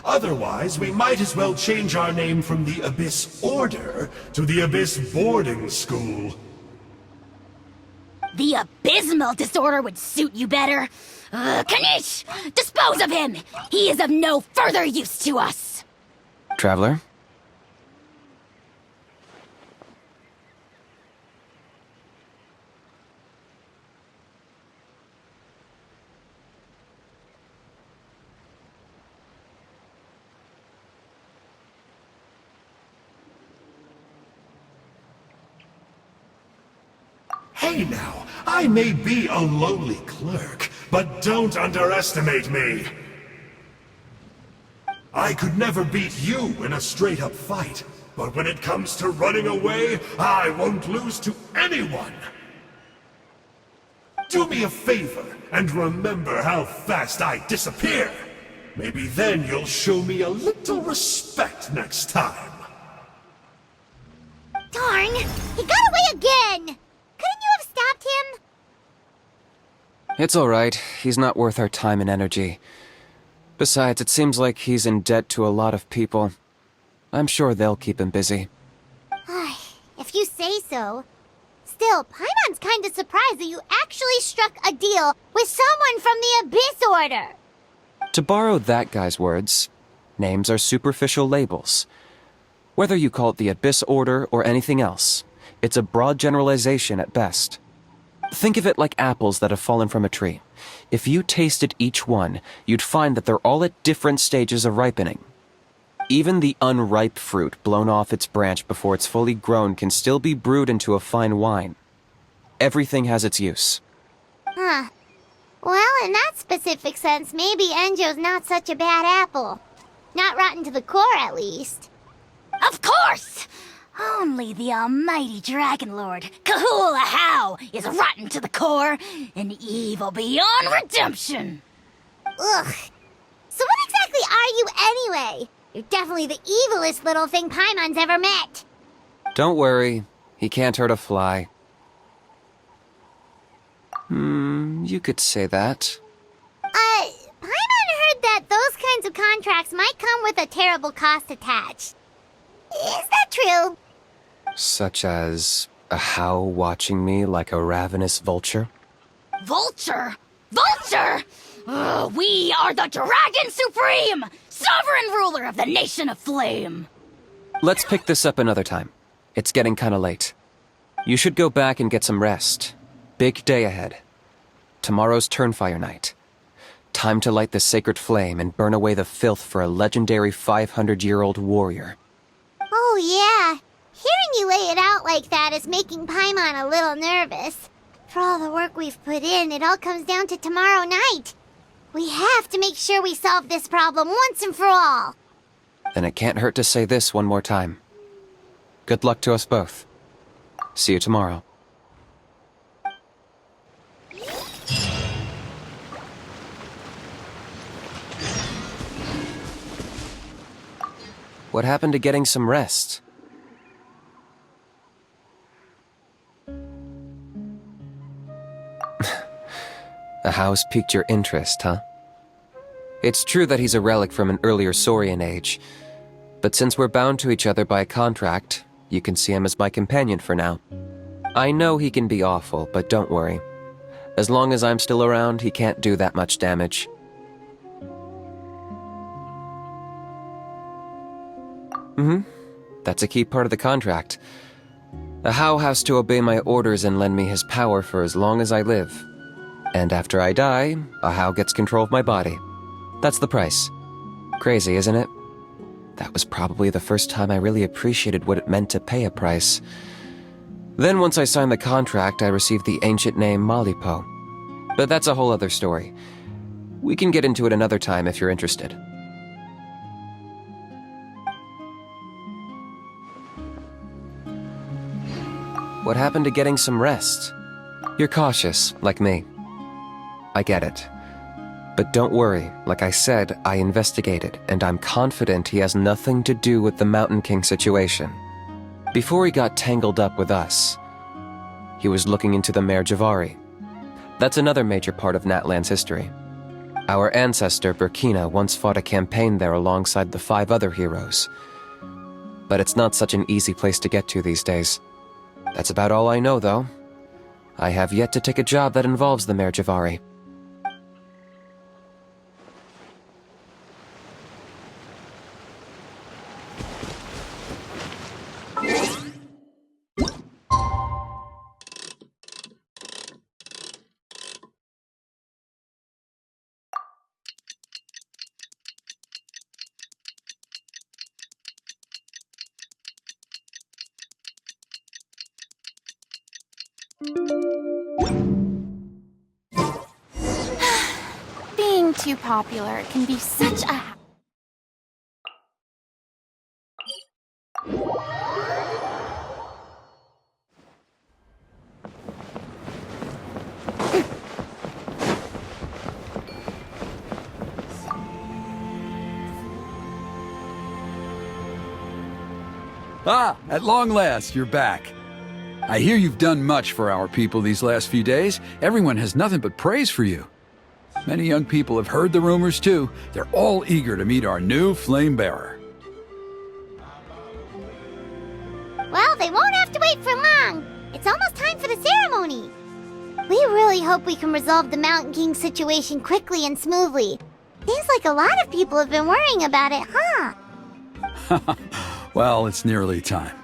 Otherwise, we might as well change our name from the Abyss Order to the Abyss Boarding School. The abysmal disorder would suit you better. Kinich! Dispose of him! He is of no further use to us! Traveler? Hey now, I may be a lowly clerk, but don't underestimate me. I could never beat you in a straight-up fight, but when it comes to running away, I won't lose to anyone. Do me a favor and remember how fast I disappear. Maybe then you'll show me a little respect next time. Darn! He got away again! Couldn't you have stopped him? It's alright. He's not worth our time and energy. Besides, it seems like he's in debt to a lot of people. I'm sure they'll keep him busy. If you say so. Still, Paimon's kinda surprised that you actually struck a deal with someone from the Abyss Order. To borrow that guy's words, names are superficial labels. Whether you call it the Abyss Order or anything else, it's a broad generalization at best. Think of it like apples that have fallen from a tree. If you tasted each one, you'd find that they're all at different stages of ripening. Even the unripe fruit blown off its branch before it's fully grown can still be brewed into a fine wine. Everything has its use. Huh. Well, in that specific sense, maybe Enjo's not such a bad apple. Not rotten to the core, at least. Of course! Only the almighty Dragon Lord, Kahula How, is rotten to the core and evil beyond redemption. Ugh. So what exactly are you anyway? You're definitely the evilest little thing Paimon's ever met. Don't worry, he can't hurt a fly. You could say that. Paimon heard that those kinds of contracts might come with a terrible cost attached. Is that true? Such as a how watching me like a ravenous vulture? Vulture? Vulture! We are the Dragon Supreme, sovereign ruler of the Nation of Flame. Let's pick this up another time. It's getting kinda late. You should go back and get some rest. Big day ahead. Tomorrow's Turnfire night. Time to light the sacred flame and burn away the filth for a legendary 500-year-old warrior. Oh yeah. Hearing you lay it out like that is making Paimon a little nervous. For all the work we've put in, it all comes down to tomorrow night. We have to make sure we solve this problem once and for all. Then it can't hurt to say this one more time. Good luck to us both. See you tomorrow. What happened to getting some rest? A house piqued your interest, huh? It's true that he's a relic from an earlier Saurian age, but since we're bound to each other by a contract, you can see him as my companion for now. I know he can be awful, but don't worry. As long as I'm still around, he can't do that much damage. That's a key part of the contract. A How has to obey my orders and lend me his power for as long as I live. And after I die, a How gets control of my body. That's the price. Crazy, isn't it? That was probably the first time I really appreciated what it meant to pay a price. Then once I signed the contract, I received the ancient name Malipo. But that's a whole other story. We can get into it another time if you're interested. What happened to getting some rest? You're cautious, like me. I get it. But don't worry, like I said, I investigated, and I'm confident he has nothing to do with the Mountain King situation. Before he got tangled up with us, he was looking into the Mare Javari. That's another major part of Natlan's history. Our ancestor, Burkina, once fought a campaign there alongside the 5 other heroes. But it's not such an easy place to get to these days. That's about all I know, though. I have yet to take a job that involves the Mare Javari. Being too popular can be such a... Ah, at long last, you're back. I hear you've done much for our people these last few days. Everyone has nothing but praise for you. Many young people have heard the rumors too. They're all eager to meet our new flame bearer. Well, they won't have to wait for long. It's almost time for the ceremony. We really hope we can resolve the Mountain King situation quickly and smoothly. Seems like a lot of people have been worrying about it, huh? Well, it's nearly time.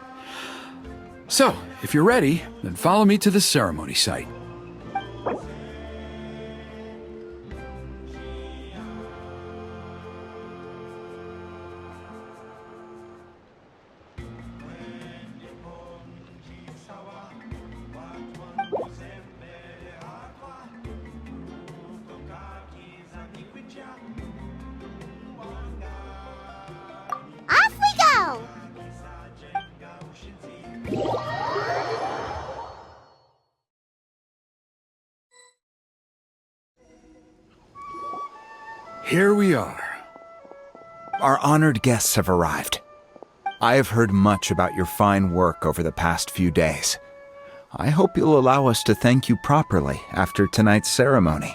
So, if you're ready, then follow me to the ceremony site. Off we go! Here we are. Our honored guests have arrived. I have heard much about your fine work over the past few days. I hope you'll allow us to thank you properly after tonight's ceremony.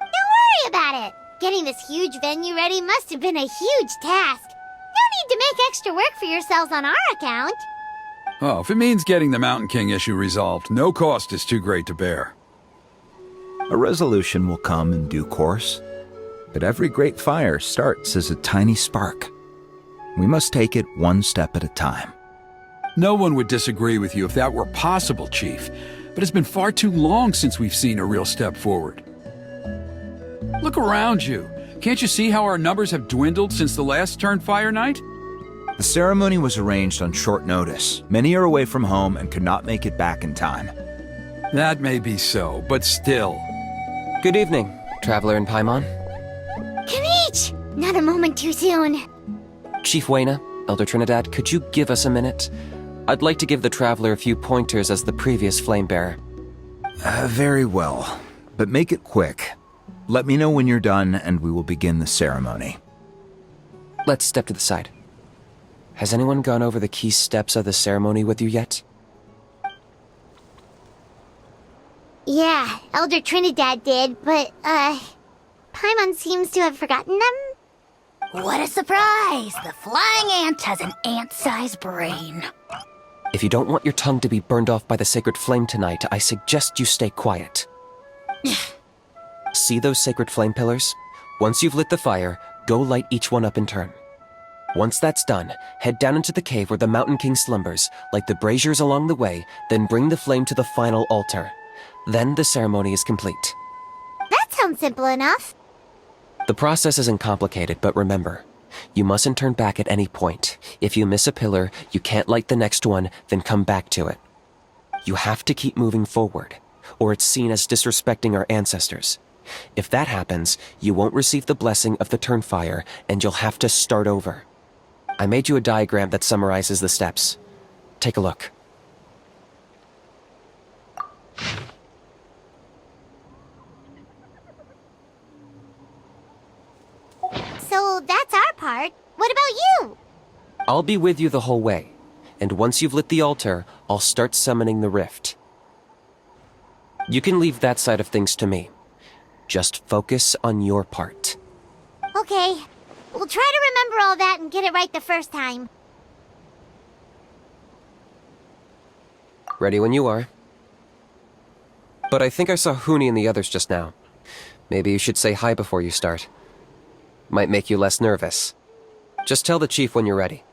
Don't worry about it. Getting this huge venue ready must have been a huge task. No need to make extra work for yourselves on our account. Oh, if it means getting the Mountain King issue resolved, no cost is too great to bear. A resolution will come in due course, but every great fire starts as a tiny spark. We must take it one step at a time. No one would disagree with you if that were possible, Chief, but it's been far too long since we've seen a real step forward. Look around you. Can't you see how our numbers have dwindled since the last Turnfire night? The ceremony was arranged on short notice. Many are away from home and could not make it back in time. That may be so, but still. Good evening, Traveler in Paimon. Kinich! Not a moment too soon. Chief Wayna, Elder Trinidad, could you give us a minute? I'd like to give the Traveler a few pointers as the previous Flamebearer. Very well, but make it quick. Let me know when you're done, and we will begin the ceremony. Let's step to the side. Has anyone gone over the key steps of the ceremony with you yet? Yeah, Elder Trinidad did, but, Paimon seems to have forgotten them? What a surprise! The flying ant has an ant-sized brain. If you don't want your tongue to be burned off by the sacred flame tonight, I suggest you stay quiet. See those sacred flame pillars? Once you've lit the fire, go light each one up in turn. Once that's done, head down into the cave where the Mountain King slumbers, light the braziers along the way, then bring the flame to the final altar. Then the ceremony is complete. That sounds simple enough. The process isn't complicated, but remember, you mustn't turn back at any point. If you miss a pillar, you can't light the next one, then come back to it. You have to keep moving forward, or it's seen as disrespecting our ancestors. If that happens, you won't receive the blessing of the Turnfire, and you'll have to start over. I made you a diagram that summarizes the steps. Take a look. So that's our part. What about you? I'll be with you the whole way, and once you've lit the altar, I'll start summoning the rift. You can leave that side of things to me. Just focus on your part. Okay. We'll try to remember all that and get it right the first time. Ready when you are. But I think I saw Huni and the others just now. Maybe you should say hi before you start. Might make you less nervous. Just tell the chief when you're ready.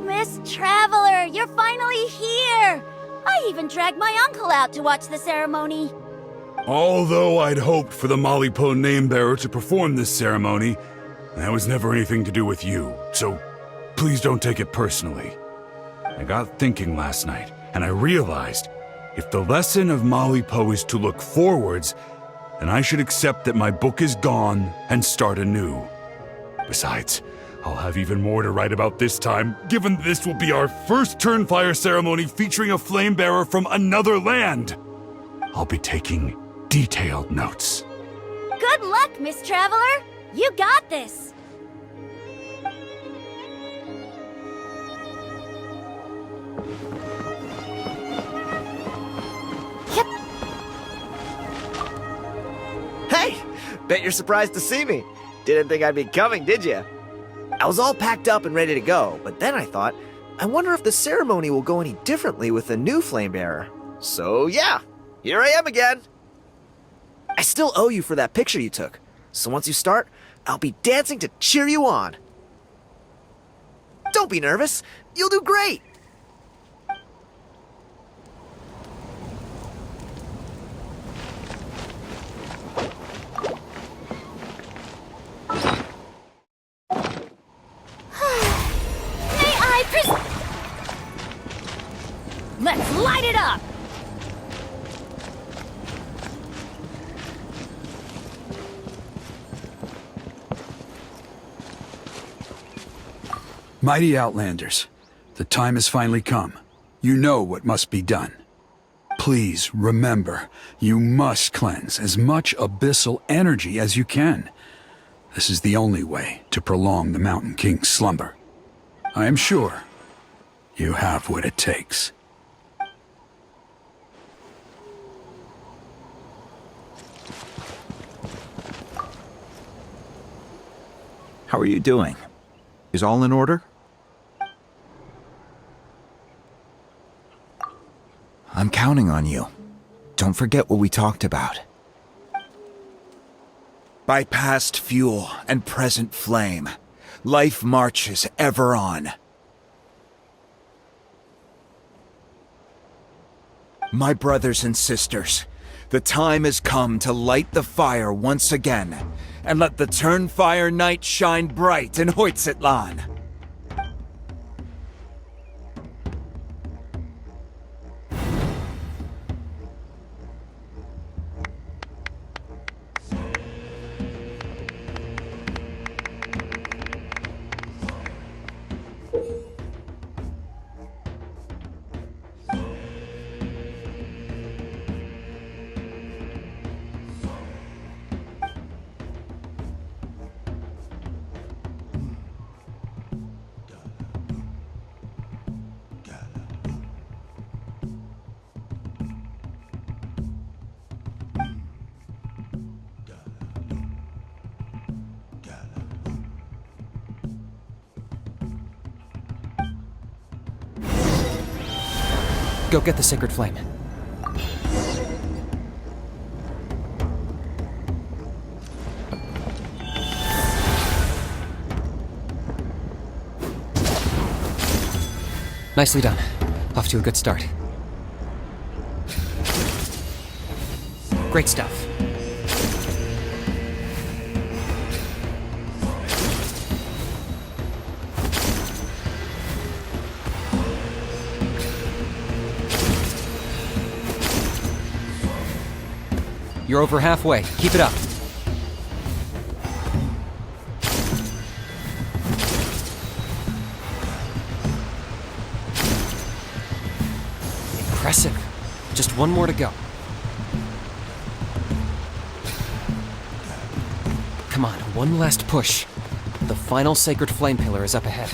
Miss Traveler, you're finally here! I even dragged my uncle out to watch the ceremony. Although I'd hoped for the Malipo name-bearer to perform this ceremony, that was never anything to do with you, so please don't take it personally. I got thinking last night, and I realized if the lesson of Malipo is to look forwards, then I should accept that my book is gone and start anew. Besides, I'll have even more to write about this time, given this will be our first Turnfire ceremony featuring a flame-bearer from another land. I'll be taking detailed notes. Good luck, Miss Traveler! You got this! Hey! Bet you're surprised to see me. Didn't think I'd be coming, did you? I was all packed up and ready to go, but then I thought, I wonder if the ceremony will go any differently with the new Flamebearer. So yeah, here I am again. I still owe you for that picture you took, so once you start, I'll be dancing to cheer you on. Don't be nervous, you'll do great. Let's light it up! Mighty Outlanders, the time has finally come. You know what must be done. Please remember, you must cleanse as much abyssal energy as you can. This is the only way to prolong the Mountain King's slumber. I am sure you have what it takes. How are you doing? Is all in order? I'm counting on you. Don't forget what we talked about. By past fuel and present flame, life marches ever on. My brothers and sisters, the time has come to light the fire once again, and let the Turnfire night shine bright in Hoytzitlan. Go get the sacred flame. Nicely done. Off to a good start. Great stuff. You're over halfway. Keep it up. Impressive. Just one more to go. Come on, one last push. The final sacred flame pillar is up ahead.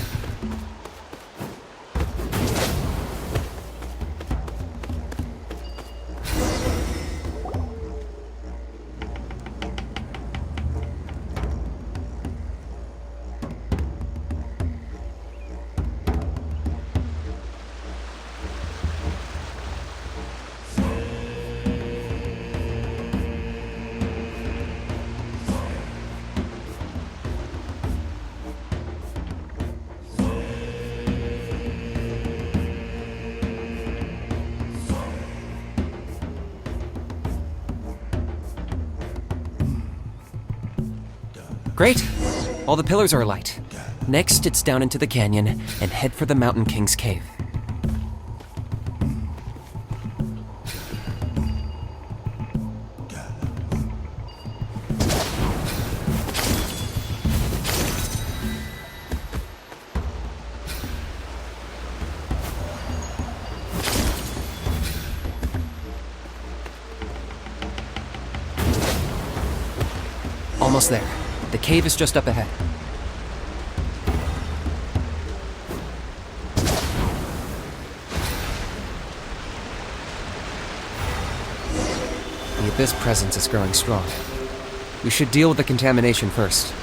Great! All the pillars are alight. Next, it's down into the canyon and head for the Mountain King's cave. Almost there. The cave is just up ahead. The Abyss presence is growing strong. We should deal with the contamination first.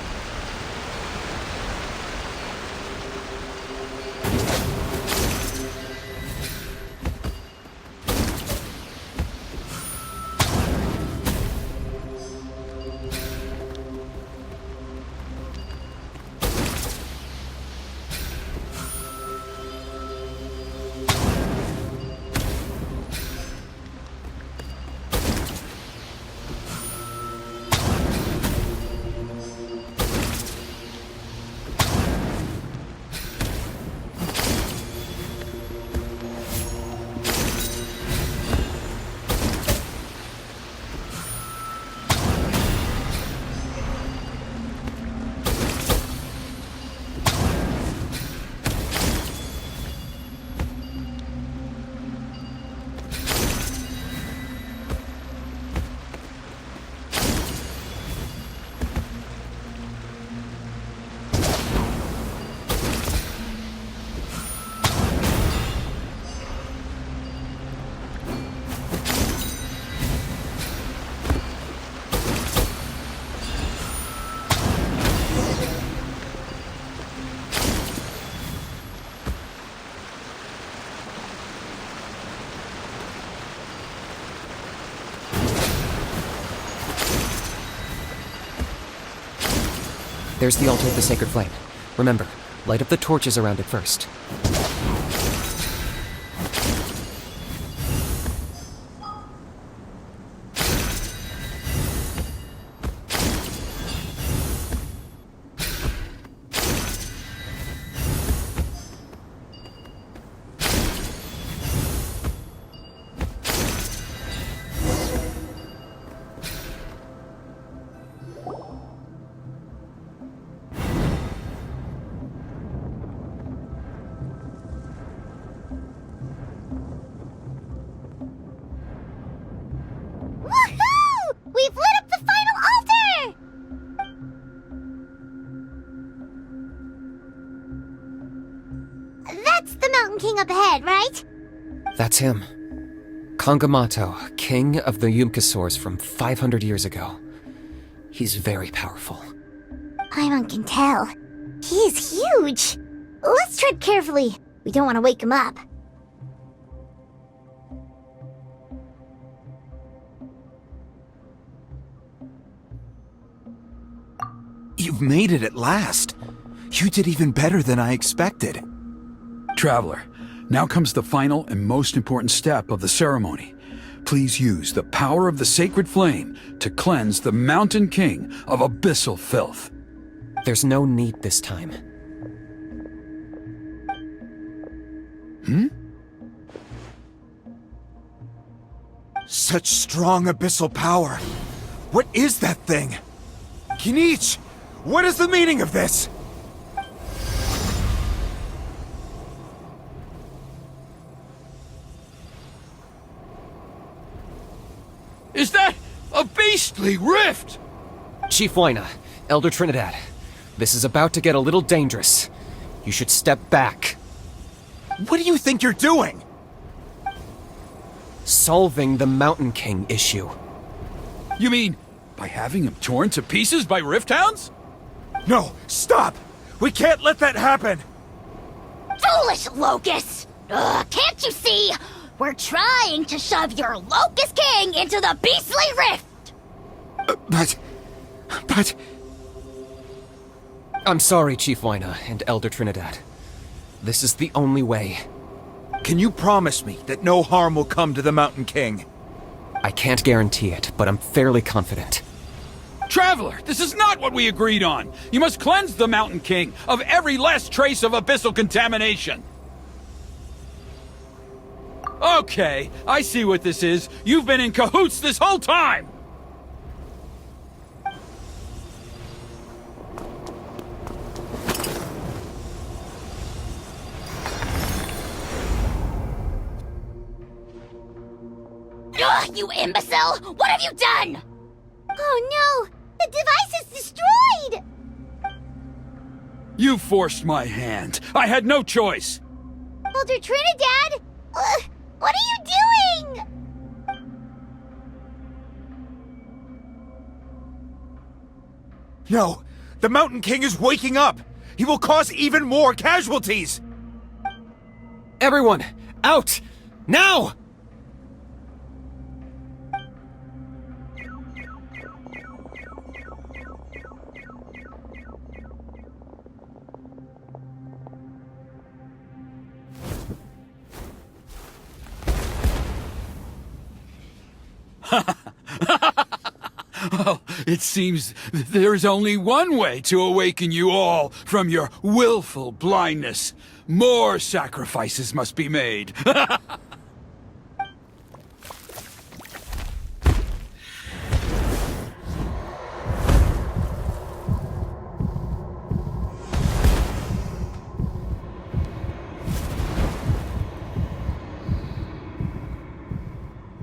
There's the altar of the sacred flame. Remember, light up the torches around it first. up ahead, right? That's him. Kangamato, king of the Yumkasaurs from 500 years ago. He's very powerful. Paimon can tell. He is huge. Let's tread carefully. We don't want to wake him up. You've made it at last. You did even better than I expected. Traveler, now comes the final and most important step of the ceremony. Please use the power of the sacred flame to cleanse the Mountain King of abyssal filth. There's no need this time. Such strong abyssal power. What is that thing? Kinich, what is the meaning of this? Is that a beastly rift? Chief Wyna, Elder Trinidad, this is about to get a little dangerous. You should step back. What do you think you're doing? Solving the Mountain King issue. You mean by having him torn to pieces by rift hounds? No, stop! We can't let that happen! Foolish Locust! Can't you see? We're trying to shove your Locust King into the beastly rift! But... I'm sorry, Chief Wyna and Elder Trinidad. This is the only way. Can you promise me that no harm will come to the Mountain King? I can't guarantee it, but I'm fairly confident. Traveler, this is not what we agreed on. You must cleanse the Mountain King of every last trace of abyssal contamination. Okay, I see what this is. You've been in cahoots this whole time! Ugh, you imbecile! What have you done? Oh no! The device is destroyed! You forced my hand. I had no choice. Elder Trinidad? What are you doing? No! The Mountain King is waking up! He will cause even more casualties! Everyone, out! Now! Well, it seems there's only one way to awaken you all from your willful blindness. More sacrifices must be made.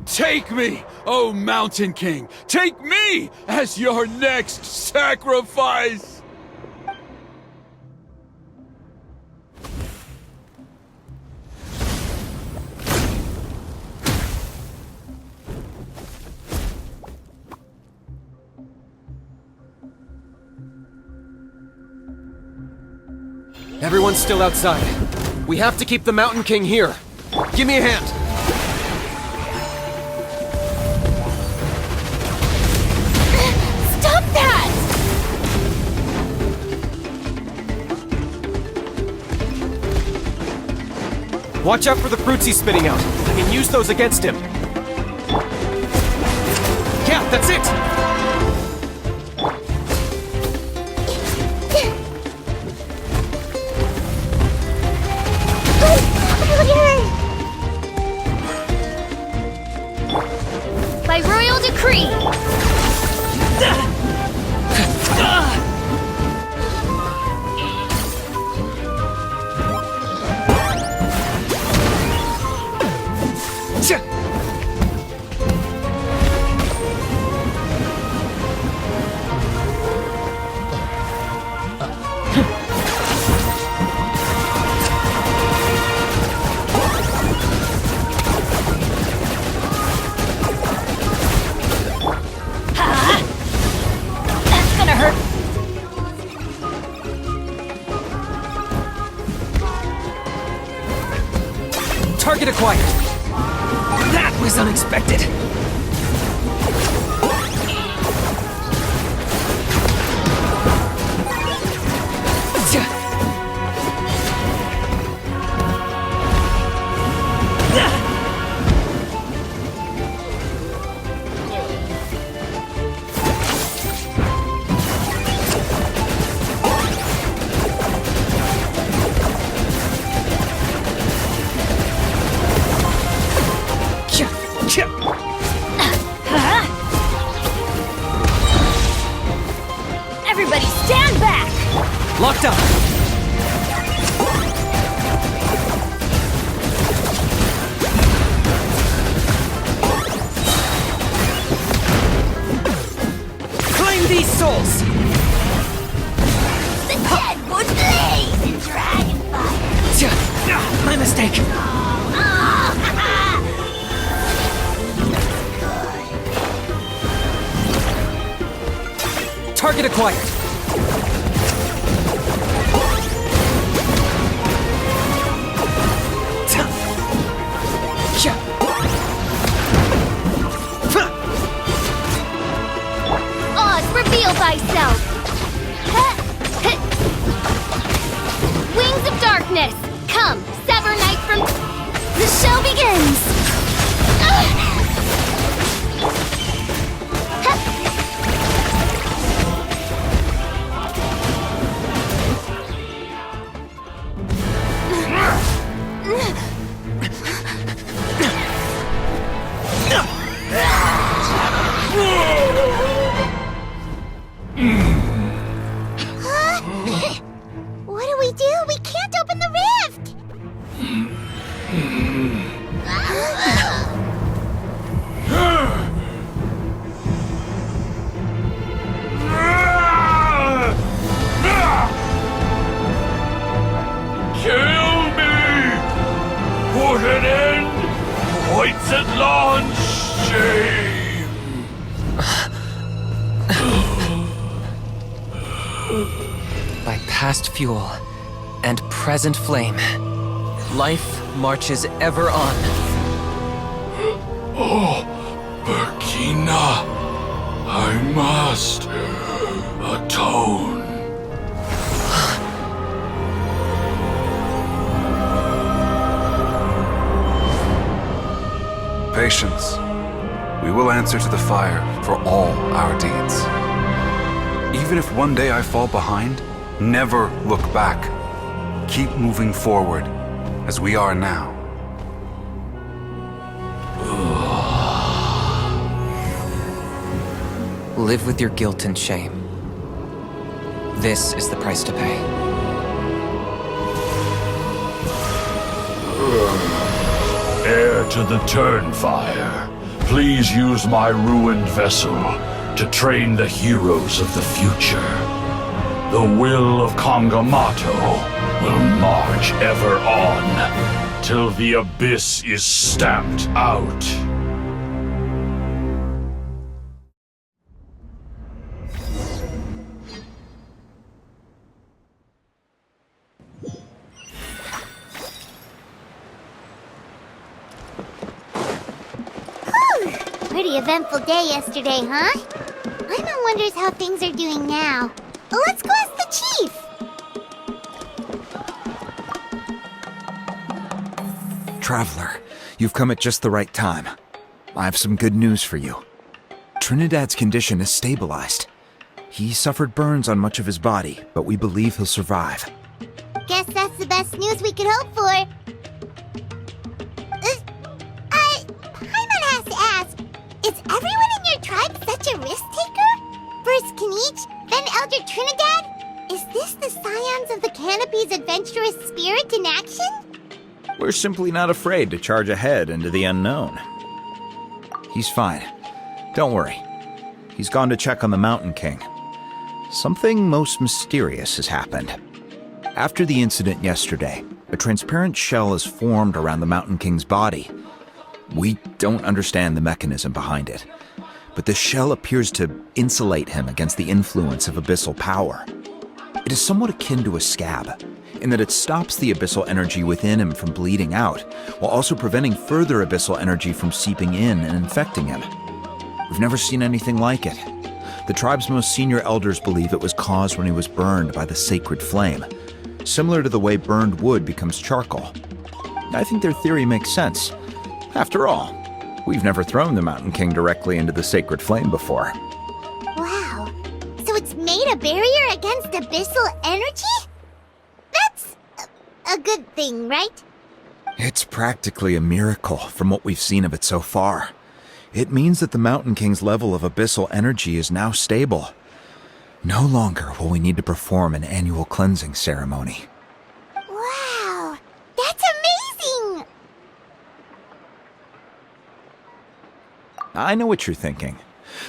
Take me, O Mountain King! Take me as your next sacrifice! Everyone's still outside. We have to keep the Mountain King here. Give me a hand. Stop that! Watch out for the fruits he's spitting out. I can use those against him. Yeah, that's it! By royal decree! acquired. That was unexpected. Everybody stand back! Locked up. Claim these souls! The dead would blaze in dragonfire! My mistake. Target acquired. Oz, reveal thyself! Wings of darkness! Come, sever night from... The show begins! What do we do? We can't open the rift! Kill me! Put an end to White's shame! By past fuel and present flame, life marches ever on. Oh, Burkina, I must atone. Patience. We will answer to the fire for all our deeds. Even if one day I fall behind, never look back. Keep moving forward, as we are now. Live with your guilt and shame. This is the price to pay. Heir to the Turnfire, please use my ruined vessel to train the heroes of the future. The will of Kangamato will march ever on, till the abyss is stamped out. Pretty eventful day yesterday, huh? Paimon wonders how things are doing now. Let's go ask the chief! Traveler, you've come at just the right time. I have some good news for you. Trinidad's condition is stabilized. He suffered burns on much of his body, but we believe he'll survive. Guess that's the best news we could hope for. Paimon has to ask, is everyone in your tribe such a risk-taker? First Kinich, then Elder Trinidad? Is this the scions of the Canopy's adventurous spirit in action? We're simply not afraid to charge ahead into the unknown. He's fine. Don't worry. He's gone to check on the Mountain King. Something most mysterious has happened. After the incident yesterday, a transparent shell has formed around the Mountain King's body. We don't understand the mechanism behind it, but the shell appears to insulate him against the influence of abyssal power. It is somewhat akin to a scab, in that it stops the abyssal energy within him from bleeding out, while also preventing further abyssal energy from seeping in and infecting him. We've never seen anything like it. The tribe's most senior elders believe it was caused when he was burned by the sacred flame, similar to the way burned wood becomes charcoal. I think their theory makes sense. After all, we've never thrown the Mountain King directly into the sacred flame before. Wow. So it's made a barrier against abyssal energy? That's a good thing, right? It's practically a miracle from what we've seen of it so far. It means that the Mountain King's level of abyssal energy is now stable. No longer will we need to perform an annual cleansing ceremony. Wow. That's amazing! I know what you're thinking.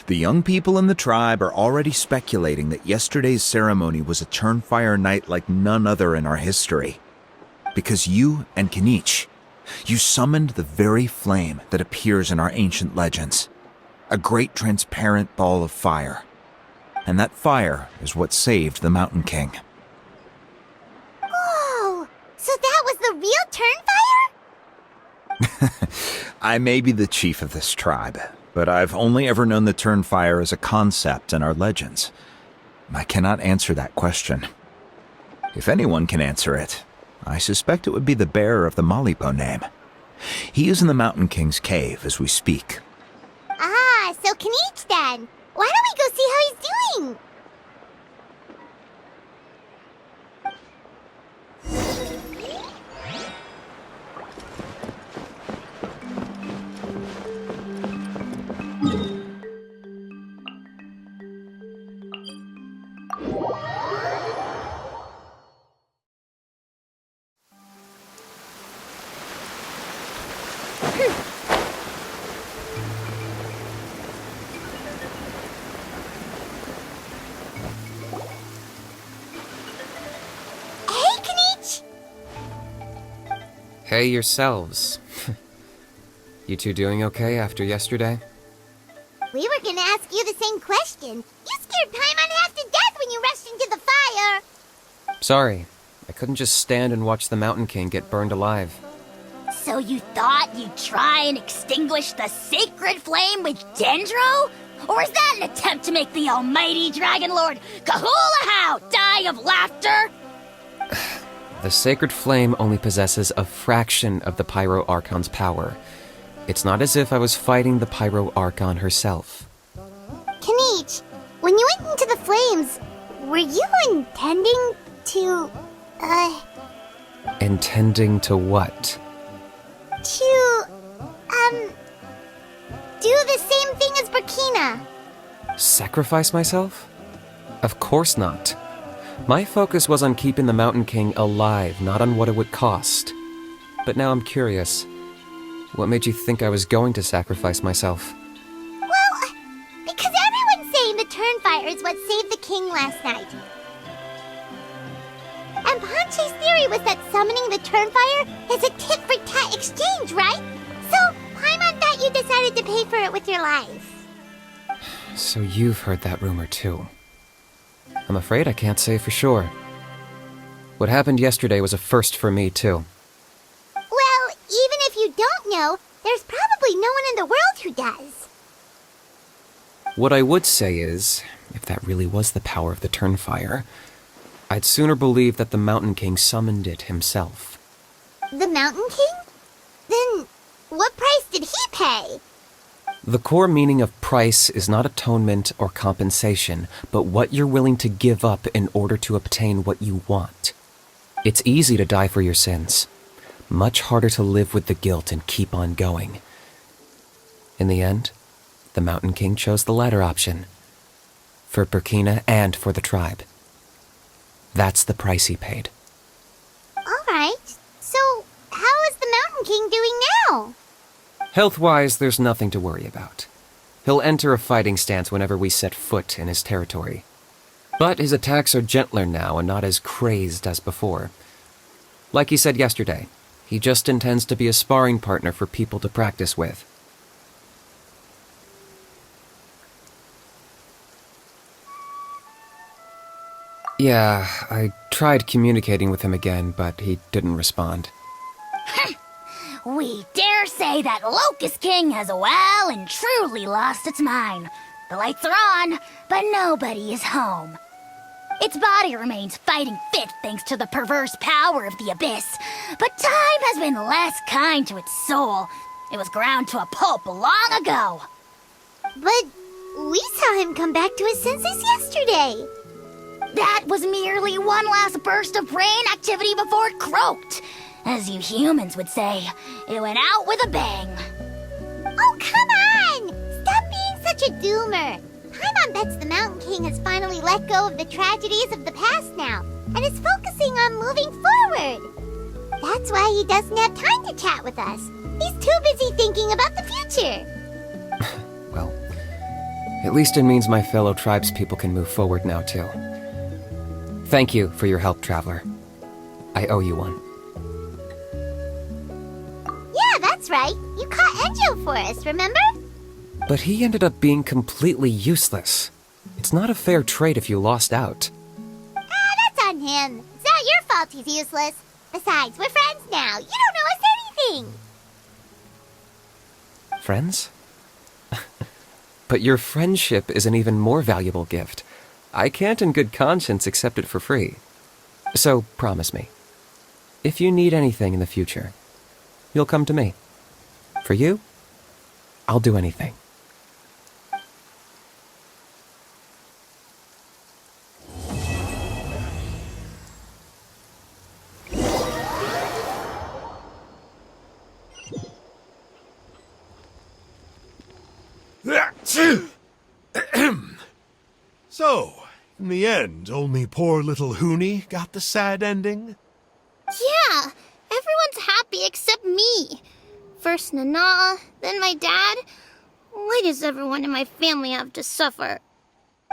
The young people in the tribe are already speculating that yesterday's ceremony was a Turnfire night like none other in our history. Because you and Kinich, you summoned the very flame that appears in our ancient legends. A great transparent ball of fire. And that fire is what saved the Mountain King. Whoa! So that was the real Turnfire? I may be the chief of this tribe, but I've only ever known the Turnfire as a concept in our legends. I cannot answer that question. If anyone can answer it, I suspect it would be the bearer of the Malipo name. He is in the Mountain King's cave as we speak. Ah, so Kinich then. Why don't we go see how he's doing? Hey, Kinich! Hey yourselves. You two doing okay after yesterday? We were gonna ask you the same question. You scared Paimon half to death when you rushed into the fire. Sorry, I couldn't just stand and watch the Mountain King get burned alive. So you thought you'd try and extinguish the sacred flame with Dendro? Or is that an attempt to make the almighty Dragon Lord Kahulahau die of laughter? The sacred flame only possesses a fraction of the Pyro Archon's power. It's not as if I was fighting the Pyro Archon herself. Kinich, when you went into the flames, were you intending to, Intending to what? do the same thing as Burkina? Sacrifice myself? Of course not. My focus was on keeping the Mountain King alive, not on what it would cost. But now I'm curious. What made you think I was going to sacrifice myself? Well, because everyone's saying the Turnfire is what saved the king last night. And Ponche's theory was that summoning the Turnfire is a tit-for-tat exchange, right? So, Paimon thought you decided to pay for it with your life. So you've heard that rumor too. I'm afraid I can't say for sure. What happened yesterday was a first for me too. Well, even if you don't know, there's probably no one in the world who does. What I would say is, if that really was the power of the Turnfire, I'd sooner believe that the Mountain King summoned it himself. The Mountain King? Then, what price did he pay? The core meaning of price is not atonement or compensation, but what you're willing to give up in order to obtain what you want. It's easy to die for your sins. Much harder to live with the guilt and keep on going. In the end, the Mountain King chose the latter option. For Burkina and for the tribe. That's the price he paid. Alright, so how is the Mountain King doing now? Health-wise, there's nothing to worry about. He'll enter a fighting stance whenever we set foot in his territory. But his attacks are gentler now and not as crazed as before. Like he said yesterday, he just intends to be a sparring partner for people to practice with. Yeah, I tried communicating with him again, but he didn't respond. We dare say that Locust King has well and truly lost its mind. The lights are on, but nobody is home. Its body remains fighting fit thanks to the perverse power of the Abyss, but time has been less kind to its soul. It was ground to a pulp long ago. But we saw him come back to his senses yesterday. That was merely one last burst of brain activity before it croaked. As you humans would say, it went out with a bang. Oh, come on! Stop being such a doomer. Paimon bets the Mountain King has finally let go of the tragedies of the past now, and is focusing on moving forward. That's why he doesn't have time to chat with us. He's too busy thinking about the future. Well, at least it means my fellow tribespeople can move forward now, too. Thank you for your help, Traveler. I owe you one. Yeah, that's right. You caught Enjo for us, remember? But he ended up being completely useless. It's not a fair trade if you lost out. That's on him. It's not your fault he's useless. Besides, we're friends now. You don't know us anything. Friends? But your friendship is an even more valuable gift. I can't in good conscience accept it for free. So promise me, if you need anything in the future, you'll come to me. For you, I'll do anything. So, in the end, only poor little Huni got the sad ending? Yeah, everyone's happy except me. First Nana, then my dad. Why does everyone in my family have to suffer?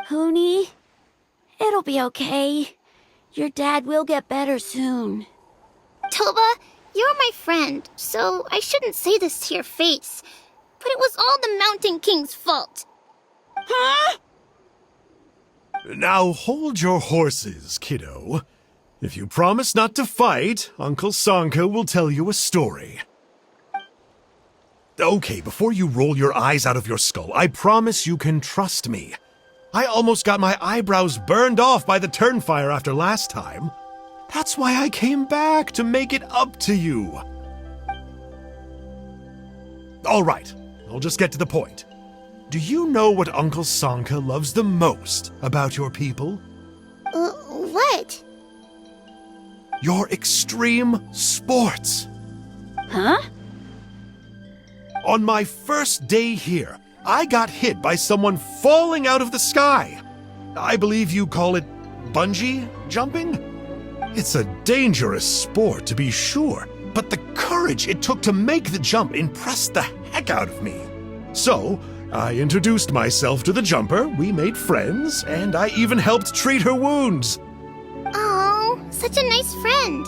Huni, it'll be okay. Your dad will get better soon. Toba, you're my friend, so I shouldn't say this to your face. But it was all the Mountain King's fault. Huh? Now hold your horses, kiddo. If you promise not to fight, Uncle Sanka will tell you a story. Okay, before you roll your eyes out of your skull, I promise you can trust me. I almost got my eyebrows burned off by the Turnfire after last time. That's why I came back, to make it up to you. All right, I'll just get to the point. Do you know what Uncle Sanka loves the most about your people? What? Your extreme sports. Huh? On my first day here, I got hit by someone falling out of the sky. I believe you call it bungee jumping? It's a dangerous sport, to be sure, but the courage it took to make the jump impressed the heck out of me. So, I introduced myself to the jumper, we made friends, and I even helped treat her wounds. Oh, such a nice friend.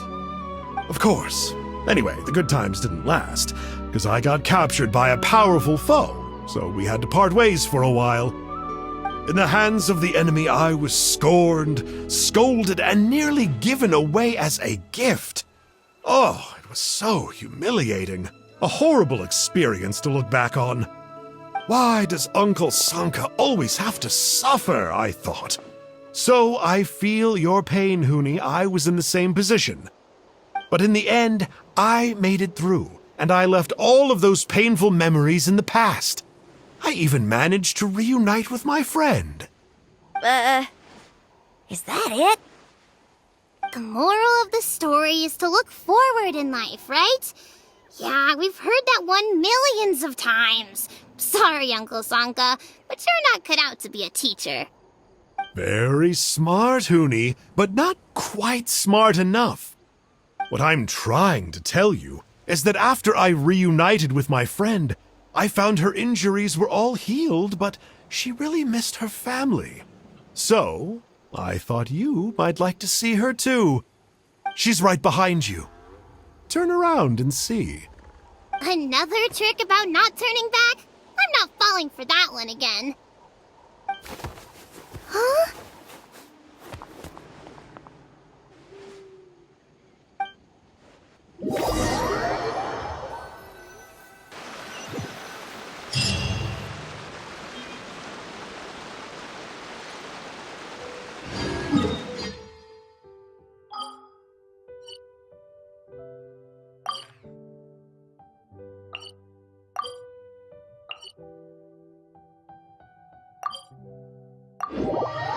Of course. Anyway, the good times didn't last, because I got captured by a powerful foe, so we had to part ways for a while. In the hands of the enemy, I was scorned, scolded, and nearly given away as a gift. Oh, it was so humiliating. A horrible experience to look back on. Why does Uncle Sanka always have to suffer, I thought. So I feel your pain, Huni. I was in the same position. But in the end, I made it through, and I left all of those painful memories in the past. I even managed to reunite with my friend. Is that it? The moral of the story is to look forward in life, right? Yeah, we've heard that one millions of times. Sorry, Uncle Sanka, but you're not cut out to be a teacher. Very smart, Huni, but not quite smart enough. What I'm trying to tell you is that after I reunited with my friend, I found her injuries were all healed, but she really missed her family. So, I thought you might like to see her too. She's right behind you. Turn around and see. Another trick about not turning back? I'm not falling for that one again. Huh? Huh?